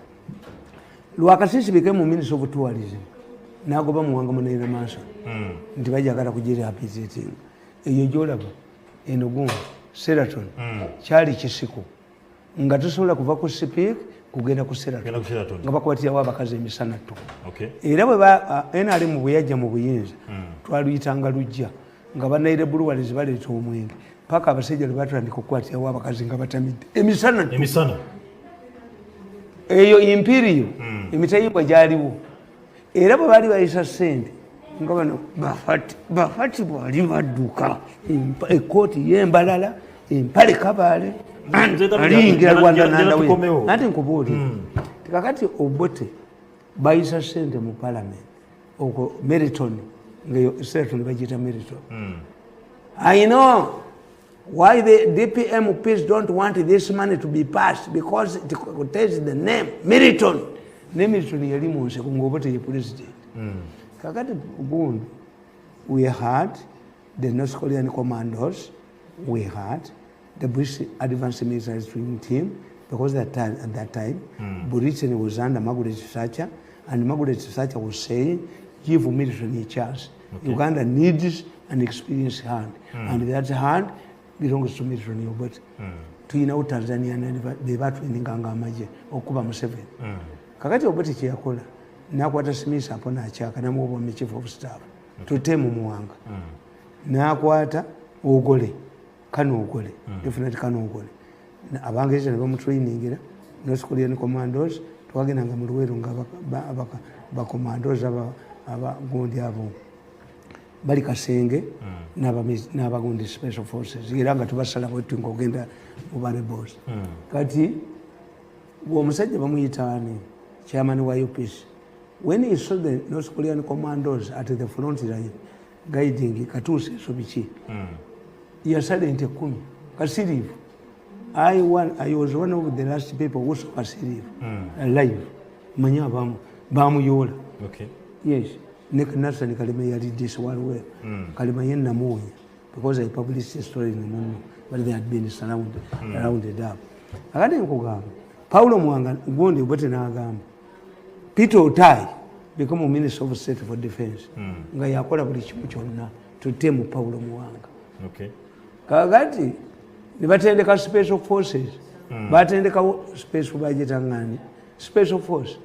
Lwakasisi became Minister of Tourism. Nagoba Muwanga munene maaso. Nti bajagala kujira appreciating. Eyo gyolaba eno Gundi Sheraton kyali kisiko nga tusobola kuva ku Speak kugenda ku Sheraton nga bakwatirawo abakazi emisana ttu. Era bwe NRM bwe yajja mu buyinza twaluyitanga lujja nga banaire Breweries baleeta omwenge paka abasajja lwe batandika okukwatirawo abakazi nga batamidde emisana ttu. Eyo Imperial emitayimbwa gyaliwo era bwe baali bayisa ssente nga bano bafati bwali badduka ekkooti y'embalala empale kabaale aliyingira Rwanda nandawe anti nkubuulira kakati Obote bayisa ssente mu parliament okwo Meriton ngayo Sheraton bagiyita Meriton. I know why the DPMPs don't want this money to be passed because it contains the name Meriton. Ne Meriton yali mu nseko ng'Obote ye president. Kakati Gundi, we had the North Korean commandos, we had the British Advanced Military Training Team, because at that time, Britain was under Margaret Thatcher, and Margaret Thatcher was saying, give military a chance. Uganda needs an experienced hand, and that hand belongs to military. But to Tanzania, they were training Gangamaje, Okuba Museveni. Kakati Obote kyeyakola nakwata Smith apo nakyaka namuwa chief of staff tutemu Muwanga nakwata Ogole Kano Ogole definitely Kano Ogole abangeje ne bamutrainingira North Korean commandos twagendanga mu Luweero nga ba commandos aba Gundi abo bali Kasenge n'abagundi special forces era nga tubasala bwetu ngogenda mu bale boss kati omusajja bamuyitaani chairman wa UPC. When he saw the North Korean commandos at the front line guiding Katuse Sobichi, he decided to come. Kasirivu. I was one of the last people who saw Kasirivu alive. Manya bamu yola. Okay. Yes. Nick Nathan Kalima did this one way. Kalima yen namuya because I published a story in the morning, but they had been rounded up. Akati nkugamba Paulo Muwanga Gundi Obote n'agamba Peter Otai become a Minister of State for Defense. Nga yakola buli kimu kyonna tutemu Paulo Muwanga. Okay. Kakati ne batendeka special forces. Batendeka special budget ngani. Special force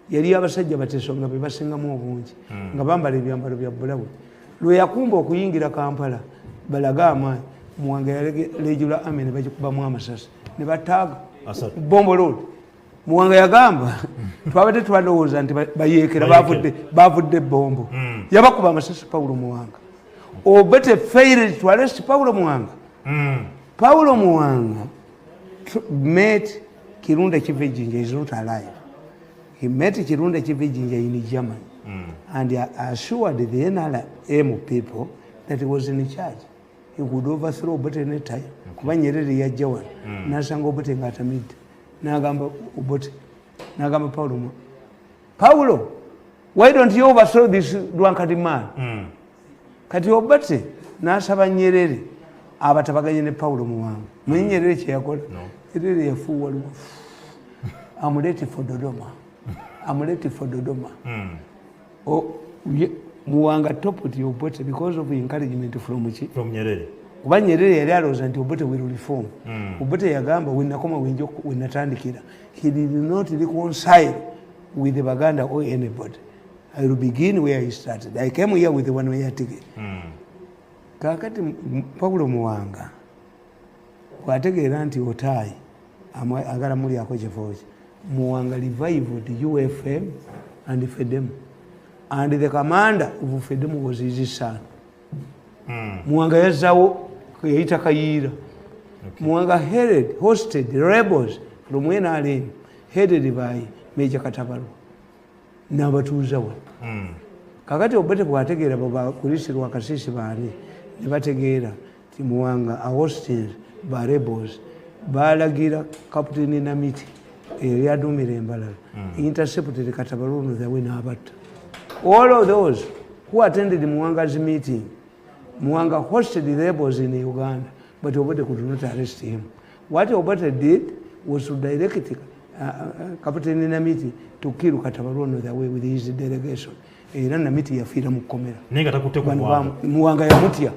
yali abasajja bateso nga bebasingamu obungi nga bambala ebyambalo bya bulabu. Lwe yakumba okuyingira Kampala balaga amaanyi Muwanga regular army ne bagikubamu amasasi ne bataaga bombo road. Muwanga yagamba twabadde twalowooza nti bayeekera bavudde bombo yabakuba amasasi Paulo Muwanga Obote failed to arrest Paulo Muwanga. Paulo Muwanga met Kirunda Kivejinja, is not alive. He met Kirunda Kivejinja in Germany. And he assured the NRM people that he was in charge. He would overthrow Obote any time. Kuba Nyerere yajja wano n'asanga Obote ng'atamidde n'agamba Obote n'agamba Paulo, Paulo, why don't you overthrow this drunkard man? Kati Obote n'asaba Nyerere abatabaganye ne Paulo Muwanga. Mwenye Nyerere kye yakola? Nyerere yafuuwa lufu. I'm ready for Dodoma. I'm ready for Dodoma. Muwanga topped Obote because of encouragement from Nyerere. Kuba Nyerere yali alowooza nti Obote will reform. Obote yagamba wenakoma wenatandikira. He did not reconcile with the Baganda or anybody. I will begin where he started. I came here with the one-way ticket. Kakati Paulo Muwanga bw'ategeera nti Otayi agala mulyako kifo kye, Muwanga revived UFM and FEDEM. And the commander of FEDEM was his son. Muwanga yazzawo yayita Kayiira. Muwanga hosted the rebels from NRM, headed by Major Katabalu. N'abatuuza wano. Kakati Obote bw'ategeera bakulisirwa akasisi baali ne bategeera nti Muwanga hosted ba rebels baalagira Captain Namiti eyali aduumira embalala intercepted Katabalu on the way n'abatta. All of those who attended Muwanga's meeting, Muwanga hosted the rebels in Uganda, but Obote could not arrest him. What Obote did was to direct Captain Namiti to kill Katabalu on the way with his delegation. Era Namiti yafiira mu kkomera. Nenga takutte Muwanga yamutya.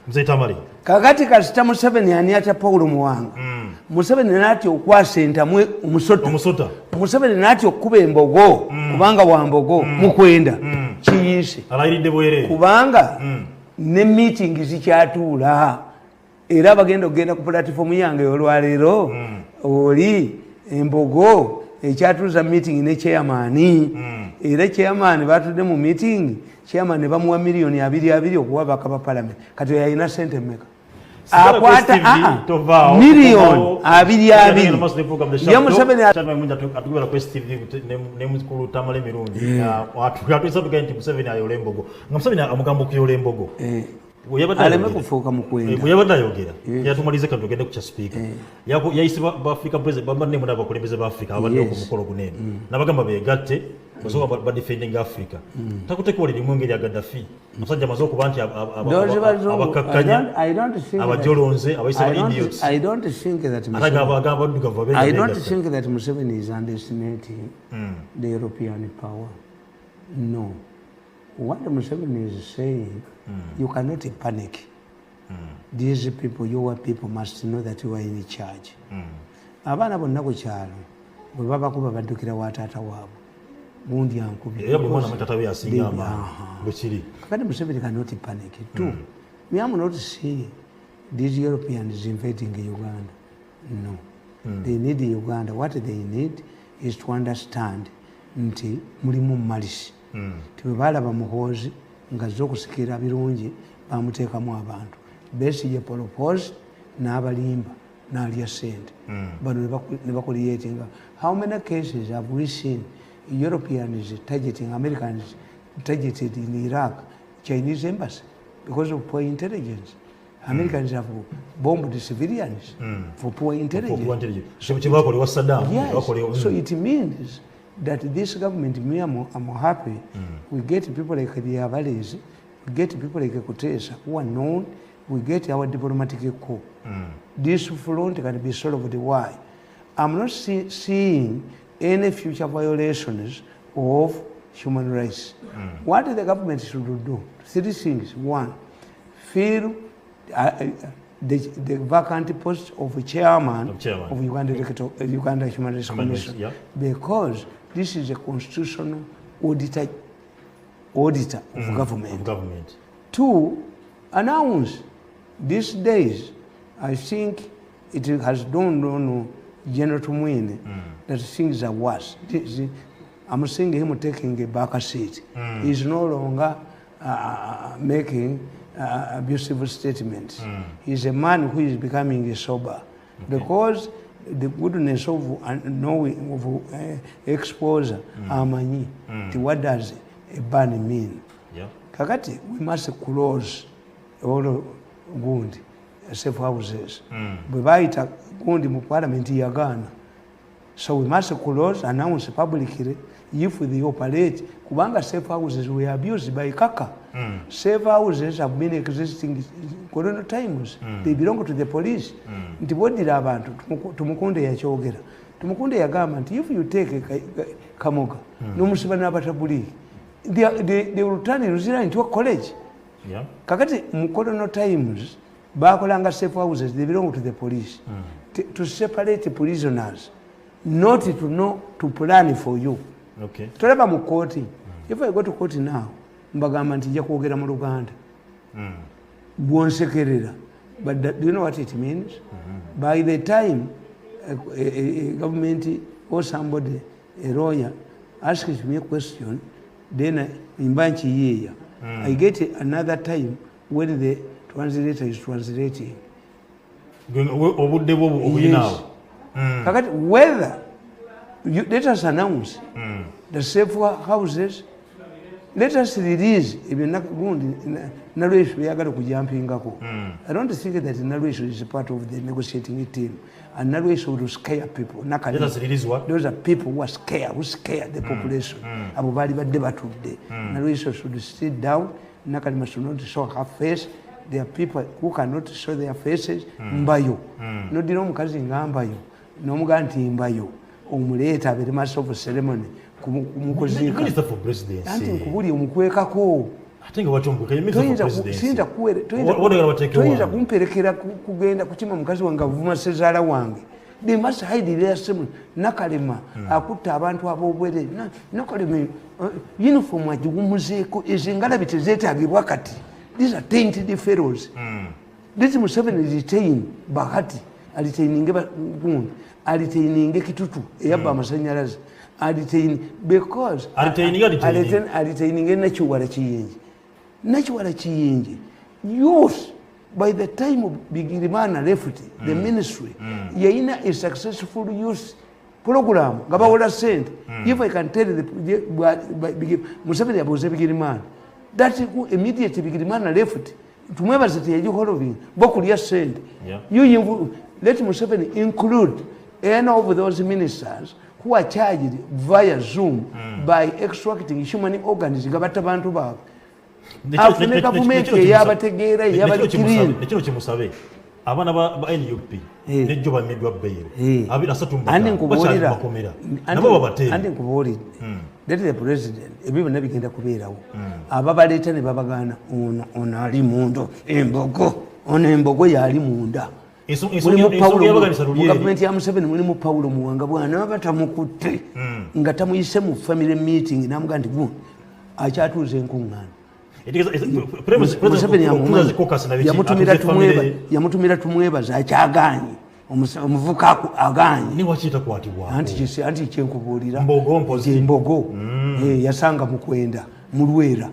Mzee Tamale. Kakati kasita Museveni ani atya Paulo Muwanga. Museveni n'atya okwasa entamu omusota. Museveni n'atya okkuba embogo kubanga wa mbogo mukwenda kiyiise. Alayiridde bwerere. Kubanga ne meeting zikyatuula era bagenda okugenda ku platform yange olwaleero oli embogo ekyatuuza meeting ne chairman era chairman batudde mu meeting chairman ne bamuwa miliyoni 2 okuwa bakaba parliament kati yalina sente mmeka akwata miliyoni 2 ye Museveni atugera ku STV ne mukulu Tamale mirundi atugatusabuka nti Museveni ayola embogo nga Museveni amugamba okuyola embogo aleme kufuuka mukwenda bwe yabadde ayogera yatumalize kati tugende ku kya speaker yayise Africa president bambanne mu abakulembeze ba Africa abadde ku mukolo gunene nabagamba beegatte basoka ba defending Africa takutekola limu ngeri ya Gaddafi musajja mazo okuba nti abakakkanya abajolonze abayise ba idiots. I don't think that Museveni is underestimating the European power. No. What Museveni is saying, you cannot panic. These people, your people, must know that you are in charge. Abaana bonna ku kyalo bwe babakuba baddukira wa taata waabwe gundi ankubye. Kakati Museveni cannot panic. Two, me am not saying these Europeans invading Uganda. No. They need Uganda. What they need is to understand nti mulimu malisi. Tebaalaba muhoozi nga z'okusikira birungi bamuteekamu abantu. Besigye propose n'abalimba n'alya ssente. Bano ne bakuliyetinga. How many cases have we seen Europeans targeting, Americans targeted in Iraq, Chinese embassy because of poor intelligence? Americans have bombed the civilians for poor intelligence. Yes. So it means that this government, me, I'm happy. We get people like the Avalis, we get people like Kutesa who are known, we get our diplomatic corps. This front can be solved. Why? I'm not seeing any future violations of human rights. What the government should do? 3 things. 1, fill the vacant post of chairman of Uganda Human Rights Commission, because this is a constitutional auditor of government. 2, announce these days, I think it has dawned on General Tumwine that things are worse. I'm seeing him taking a back seat. He's no longer making abusive statements. He's a man who is becoming sober because the goodness of knowing of exposure amanyi what does a ban mean. Kakati we must close all gundi safe houses. Bwe bayita gundi mu parliament ya Ghana. So we must close, announce publicly if they operate. Kubanga safe houses were abused by Kaka. Safe houses have been existing in colonial times. They belong to the police. Nti bodira abantu tumukunde yakyogera. Tumukunde yagamba nti if you take Kamoga n'omusiba n'abatabuli they will turn Ruzira into a college. Kakati mu colonial times bakolanga safe houses, they belong to the police. To separate prisoners, not to know to plan for you. Okay. Tulaba mu court. If I go to court now, mbagamba nti nja kwogera mu Luganda. Bwonsekerera. But do you know what it means? By the time a government or somebody, a lawyer, asks me a question, then in Banchi I get another time when the translator is translating. Yes. Whether you, let us announce the safe houses, let us release even narration we are going to jumpingako. I don't think that narration is part of the negotiating team. And narration will scare people. Let us release what? Those are people who are scared, who scare the population. Narration should sit down. Nakali should not show her face. There are people who cannot show their faces. Mbayo. No dino mukazi ngambayo. No muganti mbayo. Omuleta abere master of ceremony. Kumukozika. Minister for presidency. Anti nkubuli omukwekako. Atenga wachombuka minister for presidency. Sinda kuwere. Toyinza kumperekera kugenda kuchima mukazi wange avuma sezaala wange. They must hide their ceremony. Nakalema akutta abantu abobwere. Nakalema uniform agigumuzeeko ezingala bitezeetaagibwa kati. These are tainted fellows. This Museveni retain Bahati, alitaininge Gundi, alitaininge Kitutu, eyabba amasanyalaze, alitaining because alitaininge nakiwala kiyingi. Nakiwala kiyingi. Youth, by the time of Bigirimana left the ministry, yaina a successful youth program. Gabawola sent. If I can tell the Museveni abuze Bigirimana. That immediately Bigirimana left. Tumwebaza ati yajiholoving bokulya sente. You let Museveni include any of those ministers who are charged via Zoom by extracting human organs ngabata bantu baabwe. Afune government yabategeera yabalikirira. Nekino kimusabe. Abana ba NUP nejjo bamedwa bayo. Abira satumba. Andi nkubuulira bakomera. Nabo babatera. Andi nkubuulira. That the president ebyo nabigenda kubeerawo. Ababaleeta ne babagana ono ali munda embogo. Ono embogo yali munda. Gavumenti ya Museveni mulimu Paulo Muwanga bwana abatamukutte nga tamuyise mu family meeting namugamba nti gu akyatuuza enkuŋŋaana. Yamutumira tumwebaza akyagaanye omuvuka agaanye anti kyenkubuulira embogo yasanga mukwenda mulwera.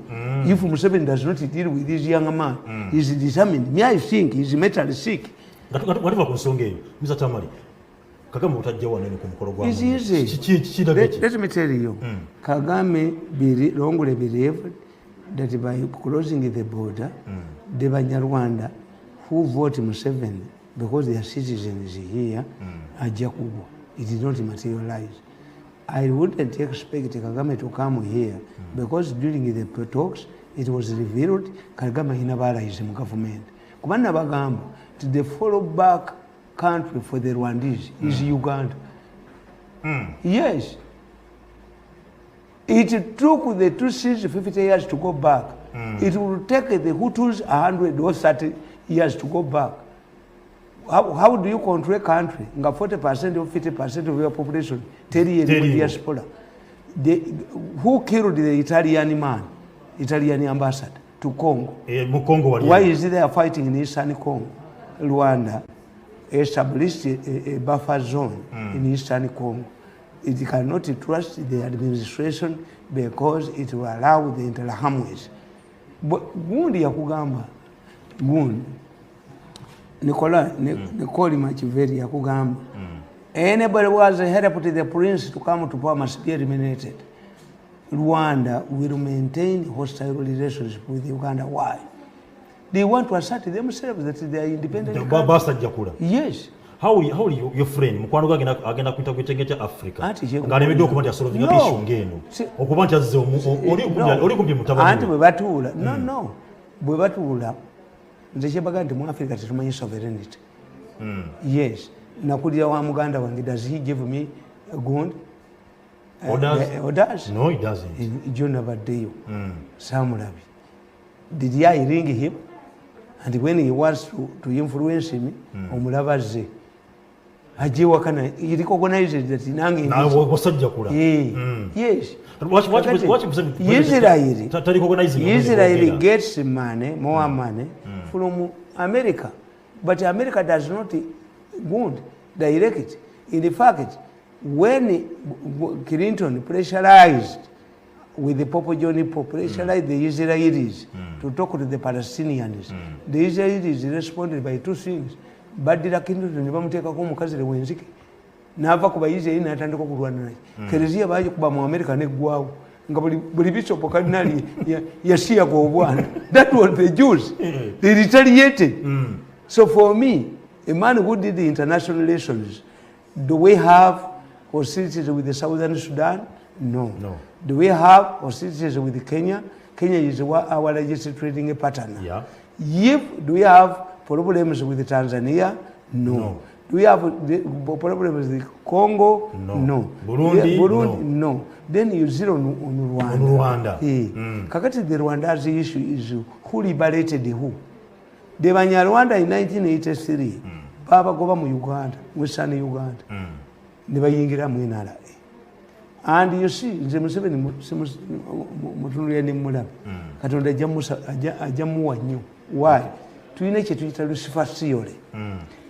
If Museveni does not deal with this young man, he is determined. Me I think he is mentally sick. Whatever kusonga eyo Mr. Tamari Kagame utajjawa neno ku mukolo gwa let me tell you Kagame wrongly believed that by closing the border the Banyarwanda who vote Museveni because they are citizens here ajja kubwa. It did not materialize. I wouldn't expect Kagame to come here because during the talks it was revealed Kagame inabaalayize mu government kubanga bagamba the follow back country for the Rwandese is Uganda. Yes. It took the Tutsis 50 years to go back. It will take the Hutus 100 or 30 years to go back. How do you control a country? 40% or 50% of your population, 30 years in diaspora. Who killed the Italian man, Italian ambassador to Congo? Why is they fighting in Eastern Congo? Rwanda established a buffer zone in Eastern Congo. It cannot trust the administration because it will allow the Interahamwe gundi yakugamba gundi Nicole Machiavelli yakugamba anybody who has helped the prince to come to power must be eliminated. Rwanda will maintain hostile relations with Uganda. Why? They want to assert themselves that they are independent. Yes. How your friend mukwano gwa agenda kuita kwitengeta Africa ngane document ya solve issue ngeno okubanja ze oli kumbi mutabani anti bwe batula no bwe batula nze kyebaga nti mu Africa tetumanyi sovereignty. Yes, nakulira wa muganda wange, does he give me a gun? Orders? No, he doesn't. John Abadeo, Samurabi. Did I ring him? And when he wants to influence me, omulabaze ajiwakana, he recognizes that nange wasajja kula. Yes. Israel gets money, more money from America, but America does not good direct. In fact, when Clinton pressurized with the Pope Johnny Pope, pressurized the Israelis to talk to the Palestinians, the Israelis responded by two things. Badira Clinton nebamuteka ko mukazi lewenzike nava kuba Israeli natandika kulwana naye Kerezia baje kuba mu America neggwawo nga buli bishop cardinal yashia kwa obwana. That was the Jews. They retaliated. So for me, a man who did the international relations, do we have hostilities with the Southern Sudan? No. Do we have hostilities with Kenya? Kenya is our largest trading partner. Yeah. Do we have problems with Tanzania? No. Do we have problems with Congo? No. Burundi? No. Then you zero on Rwanda. Kakati the Rwanda's issue is who liberated who? The Banyarwanda in 1983, Baba goba mu Uganda, Western Uganda. Nebayingira mu NRA. And you see, nze Museveni mutunulira ne mulabe. Katonda ajamuwa nnyo. Why? Tulina ekyetuyita Lucifer theory.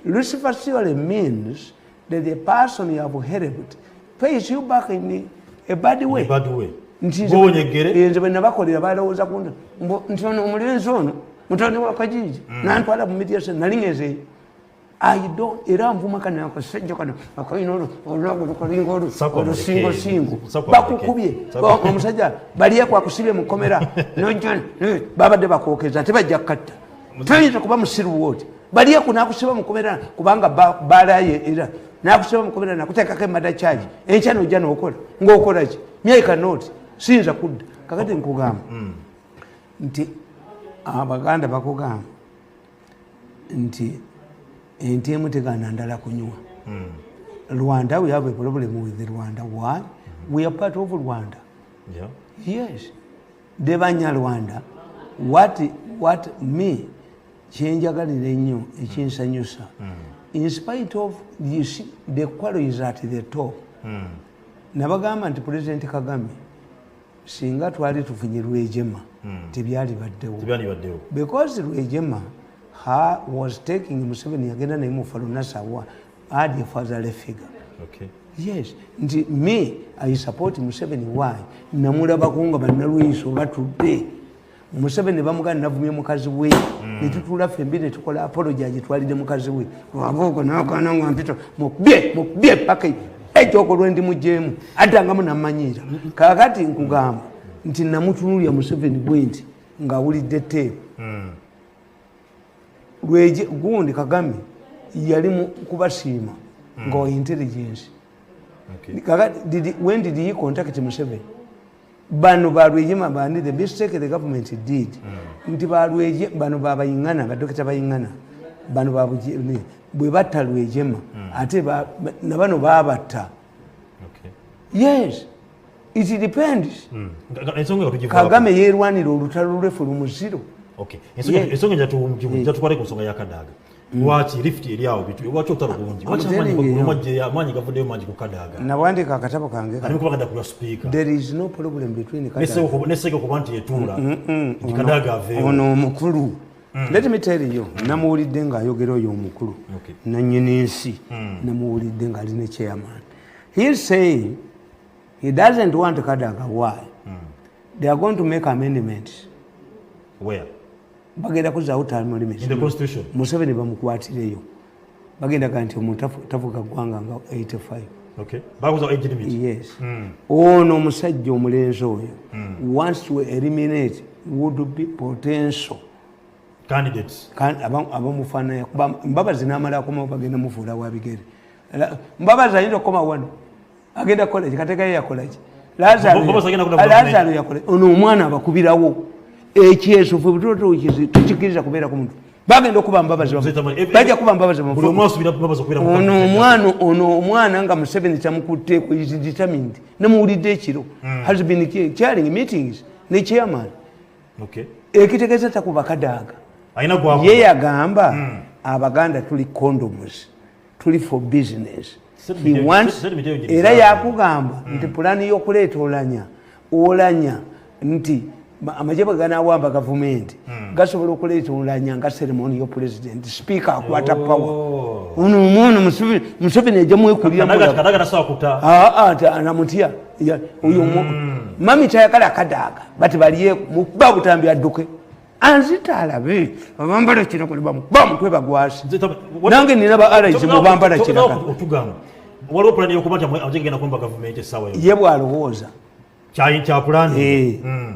Lucifer theory means that the person you have helped pays you back in a bad way. Nze bwe nabakolera balowooza kunda nti ono omulenzi ono mutoni wa Kajiji nantwala mu mediation nalingeze era nvuma kana akasajja kana akayino olwakulinga olusingo bakukubye omusajja baliya kwakusibye mu komera nojjana babadde bakookeza tebajja kkatta tayinza kuba musiru wooti baliya kunakusiba mu komera kubanga balaye era nakusiba mu komera nakuteekako emada charge enkya nojja n'okola ng'okola ki myeka nooti siyinza kudda kakati nkugamba nti Abaganda bakugamba nti ente emu tegaana ndala kunywa. Rwanda, we have a problem with Rwanda. Why? We are part of Rwanda. Yeah. Yes. The Banyarwanda, what me kyenjagalira ennyo ekinsanyusa, in spite of the quarrels at the top, nabagamba nti President Kagame singa twali tufunye Rwejema tebyali baddewo. Because Rwejema was taking Museveni agenda naye mu Nasawa had a fatherly figure. Okay. Yes. Nti me, I support Museveni. Why? Namulabako nga bannalwiso batudde. Museveni bamugana navumye mukazi we. Netutula fembi ne tukola apology twalide mukazi we. Wavoko nakana nga mpito mukbye paka ekyo lwendi mujemu atangamu namanyira. Kakati nkugamba nti namutunulya Museveni bwenti nga awulidde teepu. Lweje gundi Kagame yali mu kubasiima ngo intelligence. Okay. Kakati when did he contact Museveni? Bano balwejema bandi the mistake the government did. Nti balweje bano babayingana badokita bayingana bano babuje bwe batalwejema ate nabano babata. Okay. Yes, it depends. Kagame yerwanira olutalo lwefu lumuziro. Okay. Ensonga njatukwale ku nsonga ya Kadaga. Lwaki lift eri awo bitu lwaki otalubungi amanyi gavuddeyo mangi ku Kadaga nawandika akatabo kange kubagenda ku speaker. There is no problem between Kadaga neseke kuba nti etuula nti Kadaga aveewo ono omukulu. Let me tell you, namuwulidde ng'ayogera oyo omukulu nannyini ensi namuwulidde ng'ali ne chairman. He is saying he doesn't want Kadaga. Why? They are going to make amendments. Where? Bagenda kuzaawo term limits. In the constitution. Museveni bamukwatireyo. Bagenda kanti omuntu tafuka ggwanga nga 85. Okay. Bakuza age limit. Yes. Ono omusajja omulenzi oyo wants to eliminate would be potential candidates. Abamufaananya kuba Mbabazi n'amala akomawo bagenda mufuula wa bigere. Mbabazi ayinza okukoma wano agenda kukola ki kateekayo yakola ki Lazaro yakola ono omwana abakubirawo ekyeso ffe butoto tukikiriza kubeera ku muntu bagenda okuba Mbabazi bajja kuba Mbabazi ono omwana nga Museveni kyamukutteeko is determined nemuwulidde ekiro has been chairing meetings ne chairman ekitegeeza takuba kadaaga ye yagamba Abaganda tuli condoms tuli for business he wants era yakugamba nti pulaani y'okuleeta olanya nti amagye bwe ganaawamba gavumenti gasobola okuleeta olanya nga ceremony yo president speaker akwata power ono omwana Museveni ajja mwekulyamutya oyo mami tayagala kadaaga bati baliye mukuba butambi adduke anzita alabe abambala kino kuliba mukuba mutwe bagwasi nange nina ba allies mubambala kiraka waliwo pulani yokuba amagenda kumba gavumenti essaawa ye bwalowooza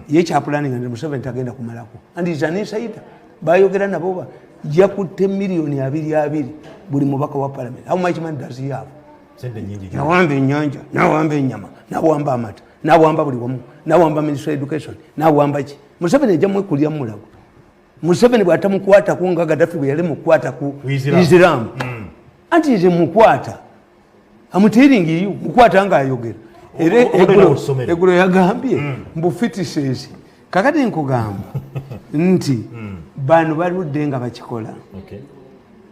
ye kyapulani nga Museveni tagenda kumalako and is an insider bayogera nabo yakutte miliyoni 220 buli mubaka wa parliament how much money does he have nawamba ennyanja nawamba ennyama nawamba amata nawamba buli wamu nawamba ministry of education nawamba ki Museveni ajja mwekulya mulago Museveni bw'atamukwatako nga Gaddafi bwe yali mukwata ku Islam anti nze mukwata amutiringi yu mukwata nga ayogera era eggulo yagambye mbu fitises kakati nkugamba nti bano baludde nga bakikola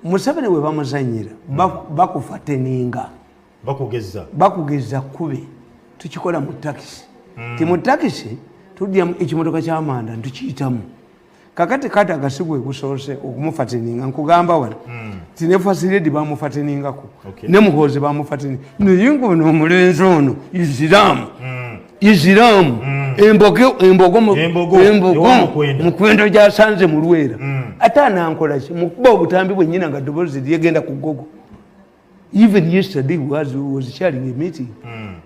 Museveni we bamuzanyira bakufateninga bakugeza kube tukikola mu takisi ti mu takisi tudya ekimotoka ky'amanda tukiyitamu kakati kati agasigwe kusoose okumufateninga nkugamba wano tine fasiledi bamufateningako ne muhozi bamufateninga naye ngono omulenzi ono Isiramu embogo mukwendo gyasanze mu Lwera ate anankola ki mukuba obutambi bwennyina nga ddoboozi lyegenda ku gogo. Even yesterday was sharing a meeting.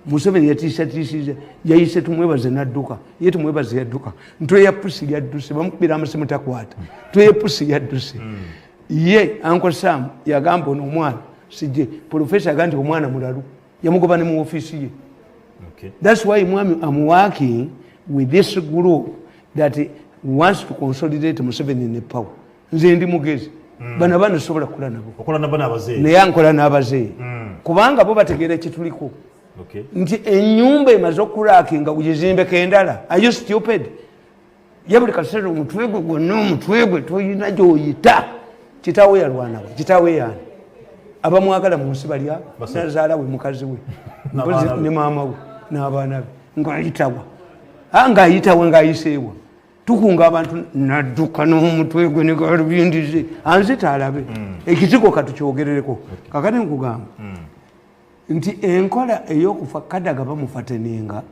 Museveni yatiisatiisiza yayise tumwebaze n'adduka ye tumwebaze yadduka ntwe ya pusi yadduse bamukubira amasimu takwata twe ya pusi yadduse ye Uncle Sam yagamba ono omwana sije professor aganti omwana mulalu yamugoba ne mu office ye. That's why I'm working with this group that wants to consolidate Museveni in the power. Nze ndi mugezi bana bana sobola kula nabo okola nabana abazee ne yankola n'abazee kubanga bo bategeera ekituliko nti ennyumba emaze okulakinga ugizimbe kendala. Are you stupid? Yabuli kasero omutwegwe gwonna omutwegwe toyina gy'oyita kitaawe yalwana we kitaawe yaani abamwagala mu nsi bali abo nazaala we mukazi we ne maama we n'abaana be ng'ayitawa ng'ayitawe ng'ayiseewa tukunga abantu nadduka n'omutwegwe ne galubindize anzita alabe ekitiko katukyogerereko kakati nkugamba nti enkola ey'okufa kadaga bamufateninga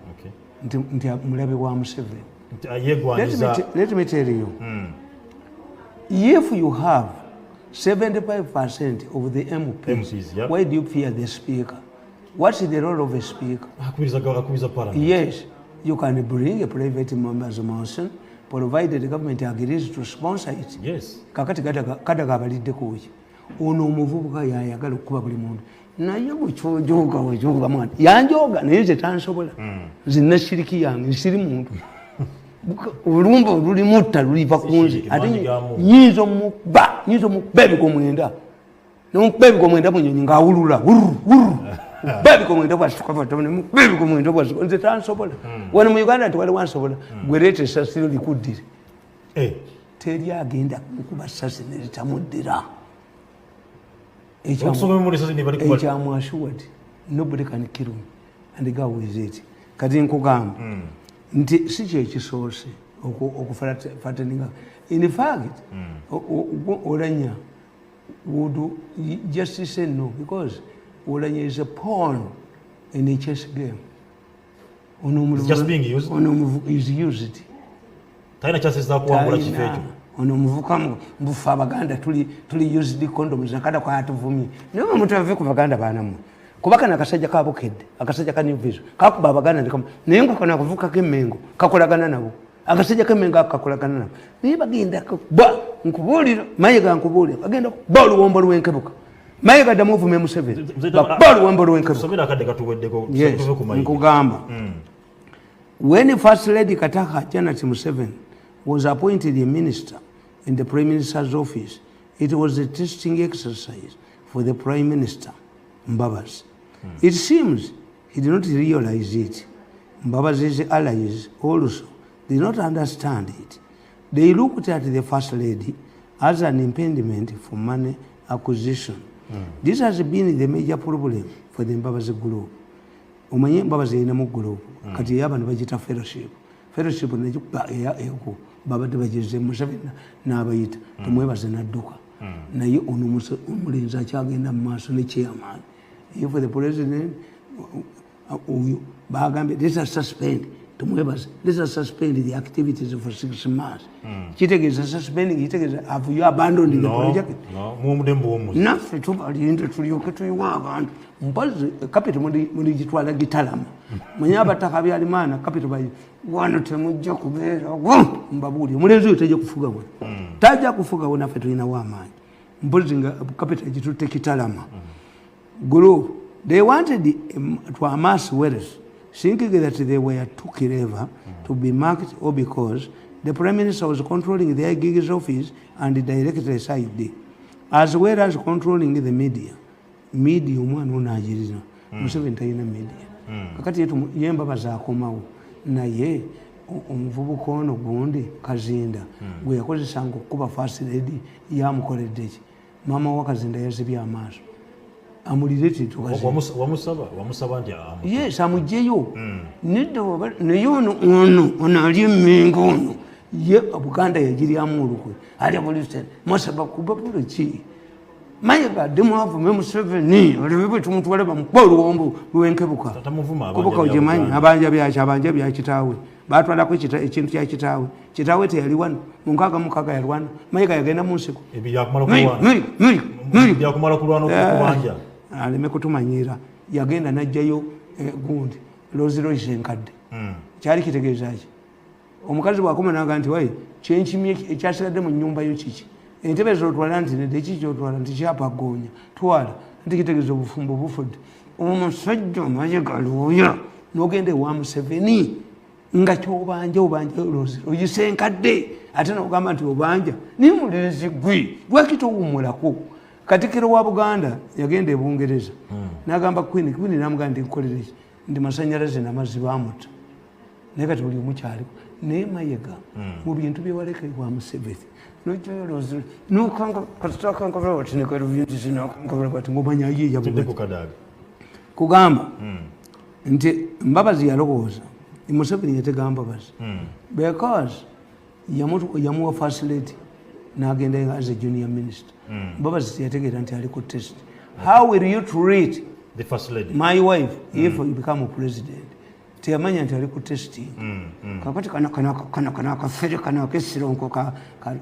nti mulabe wa Museveni. Let me tell you, if you have 75% of the MPs, why do you fear the speaker? What's the role of a speaker? Yes, you can bring a private member's motion provided the government agrees to sponsor it. Yes. Kakati kadaga abalidde kuki ono omuvubuka yayagala okuba buli muntu naye bwekyojoga wejoga mwana yanjoga naye nze tansobola nze nashiriki yange nsiri muntu olumba olulimutta luliva kunze ate nyinza omukuba ebikomwenda nomukuba ebikomwenda munyonyi ngaawulula bebikomwenda bwasitukabebikomwenda bwasituka nze tansobola wano mu Uganda nti waliwo ansobola gwereeta essasiro likuddire teri agenda kukuba ssasi neritamuddira ekyamu assured nobody can kill me and go with it. Kati nkugamba nti si kyekisoose okufateninga. In fact Olanya would just say no because Olanya is a pawn in a chess game. It's just being used? Is used. taina chances za kuangula kifecho ono muvuka mbufa abaganda tuli used condoms nakada kwa atuvumi niwe muntu ave ku baganda banamu kubaka nakasajja kabokedde akasajja ka new vision kakuba abaganda ndikama nengo kana kuvuka kemengo kakolagana nabo akasajja kemengo akakolagana nabo niye bagenda ba nkubulira mayiga nkubulira bagenda ba luwombo lwenkebuka mayiga da movement mu 7 ba luwombo lwenkebuka somera kadde katuweddeko ku mayiga nkugamba when First Lady Kataka Janet Museveni was appointed a minister in the Prime Minister's office, it was a testing exercise for the Prime Minister, Mbabazi. It seems he did not realize it. Mbabazi's allies also did not understand it. They looked at the First Lady as an impediment for money acquisition. This has been the major problem for the Mbabazi group. Omanye Mbabazi ina mu group kati yaba nibajita fellowship nejukuba eko babadde bagize Museveni n'abayita tumwebaze nadduka naye ono omulenzi akyagenda mu maaso ne chairman if the president bagambye let's suspend tumwebaze let's suspend the activities for 6 months kitegeeza suspending kitegeeza have you abandoned the project naffe tubalinde tulyoke tuyiwa abantu mpazi kapito muri gitwala gitalama mwenye abataka byalimana kapito bayi wano temujja kubeera mbabuli mulenzi oteje kufuga bwe tajja kufuga wona fe tulina wamaanyi mpozi nga kapito gitute kitalama group they wanted to amass wealth thinking that they were too clever to be marked or because the Prime Minister was controlling the IG's office and directly side as well as controlling the media umwana onajiriza Museveni tayina media kakati yetu Mbabazi akomawo naye omuvubuka ono gundi Kazinda gwe yakozesanga okuba First Lady yamukoledde ki mama wa Kazinda yazibya amaaso amulireti tukazi wamusaba nti yes amujjeyo neddo naye ono ali mmengo ono ye Buganda yagiryamu olukwe ali abuliste musaba kubapula ki mayiga demwavu Museveni oliwe tumutwale bamukolo wombo lwenkebuka kubuka ojemanyi abanja bya kitaawe batwala ko ekintu kya kitaawe te yali wano munkaga mukaga yali wano mayiga yagenda mu nsiko ebyakumala kulwana okubanja aleme kutumanyira yagenda najjayo gundi Rolls-Royce enkadde kyali kitegeeza ki omukazi bwakoma naga nti wayi kyenchimye ekyasigadde mu nyumba yo kiki entebe zotwala nti ne kiki otwala nti kyapagonya twala nti kitegeeza obufumbo bufudde omusajja mayiga luya n'ogende wa Museveni nga kyobanja Rolls-Royce enkadde ate n'ogamba nti obanja ni mulenzi gwe lwakitowumulako Katikiro wa Buganda yagenda e Bungereza nagamba Queen namugamba ndi nkolere ndi masanyalaze n'amazzi bamuta naye kati buli omukyali naye mayiga mu bintu bye waleka wa Museveni n'okyolozi n'okanga katakanga bwati ne kero bintu sinakanga bwati ngomanya ye yabudde kugamba nti Mbabazi yalowooza Museveni yatega Mbabazi because yamuwa First Lady n'agenda as a junior minister Mbabazi yategeera nti ali ku test how will you treat the First Lady my wife if you become a president teyamanya nti ali ku testing kakati kana akafere kana akesironko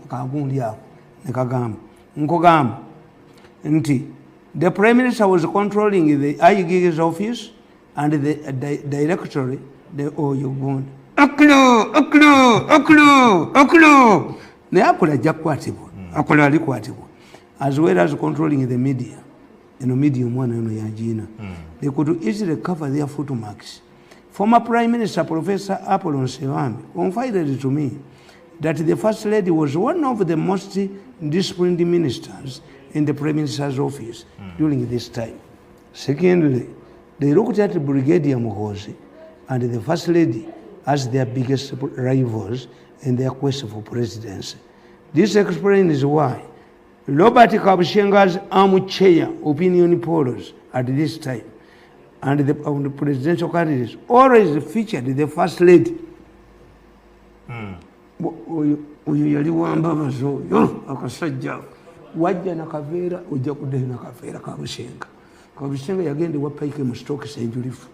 kagundi ako nekagamba nkugamba nti the Prime Minister was controlling the IG's office and the directory the Oyugundi oklo naye akola ajja kukwatibwa akola alikwatibwa as well as controlling the media media omwana ono yagiina they could easily cover their footmarks. Former Prime Minister Professor Apollon Sewambi confided to me that the First Lady was one of the most disciplined ministers in the Prime Minister's office during this time. Secondly, they looked at Brigadier Muhoozi and the First Lady as their biggest rivals in their quest for presidency. This explains why Robert Kabushenga's armchair opinion polls at this time and the presidential candidates always featured the First Lady. Uyu yali Mbabazi oyo akasajja wajja nakaveera ojja kuddayo nakaveera Kabushenga yagenda wa Pike mu stock senjulifu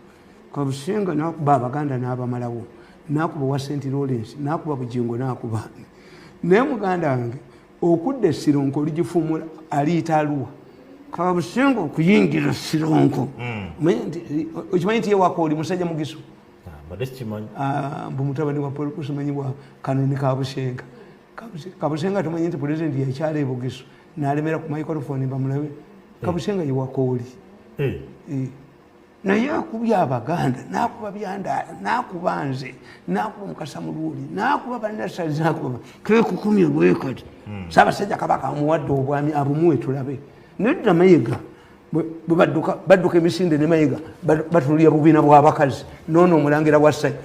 Kabushenga n'akuba Abaganda n'abamalawo nakuba wa St Lawrence nakuba Bujingo nakuba naye muganda wange okudda Sironko oligifumula aliyita Arua Kabusenga okuyingira Sironko okimanyi nti ye Wakooli musajja mugisu mbu mutabani wa Paul kusumanyibwa Kanoni Kabusenga Kabusenga tumanyi nti president yakyala e Bugisu n'alemera ku microphone bamulabe Kabusenga ye Wakooli naye akubya Abaganda nakuba Byandaala nakuba nze nakuba Mukasa Mululi nakuba bannasazi nakuba kekukumye bwekati Ssaabasajja Kabaka amuwadde obwami abumuwe tulabe nedda Mayiga bwe badduka emisinde ne Mayiga batulya bubiina bw'abakazi noono omulangira wa Ssajja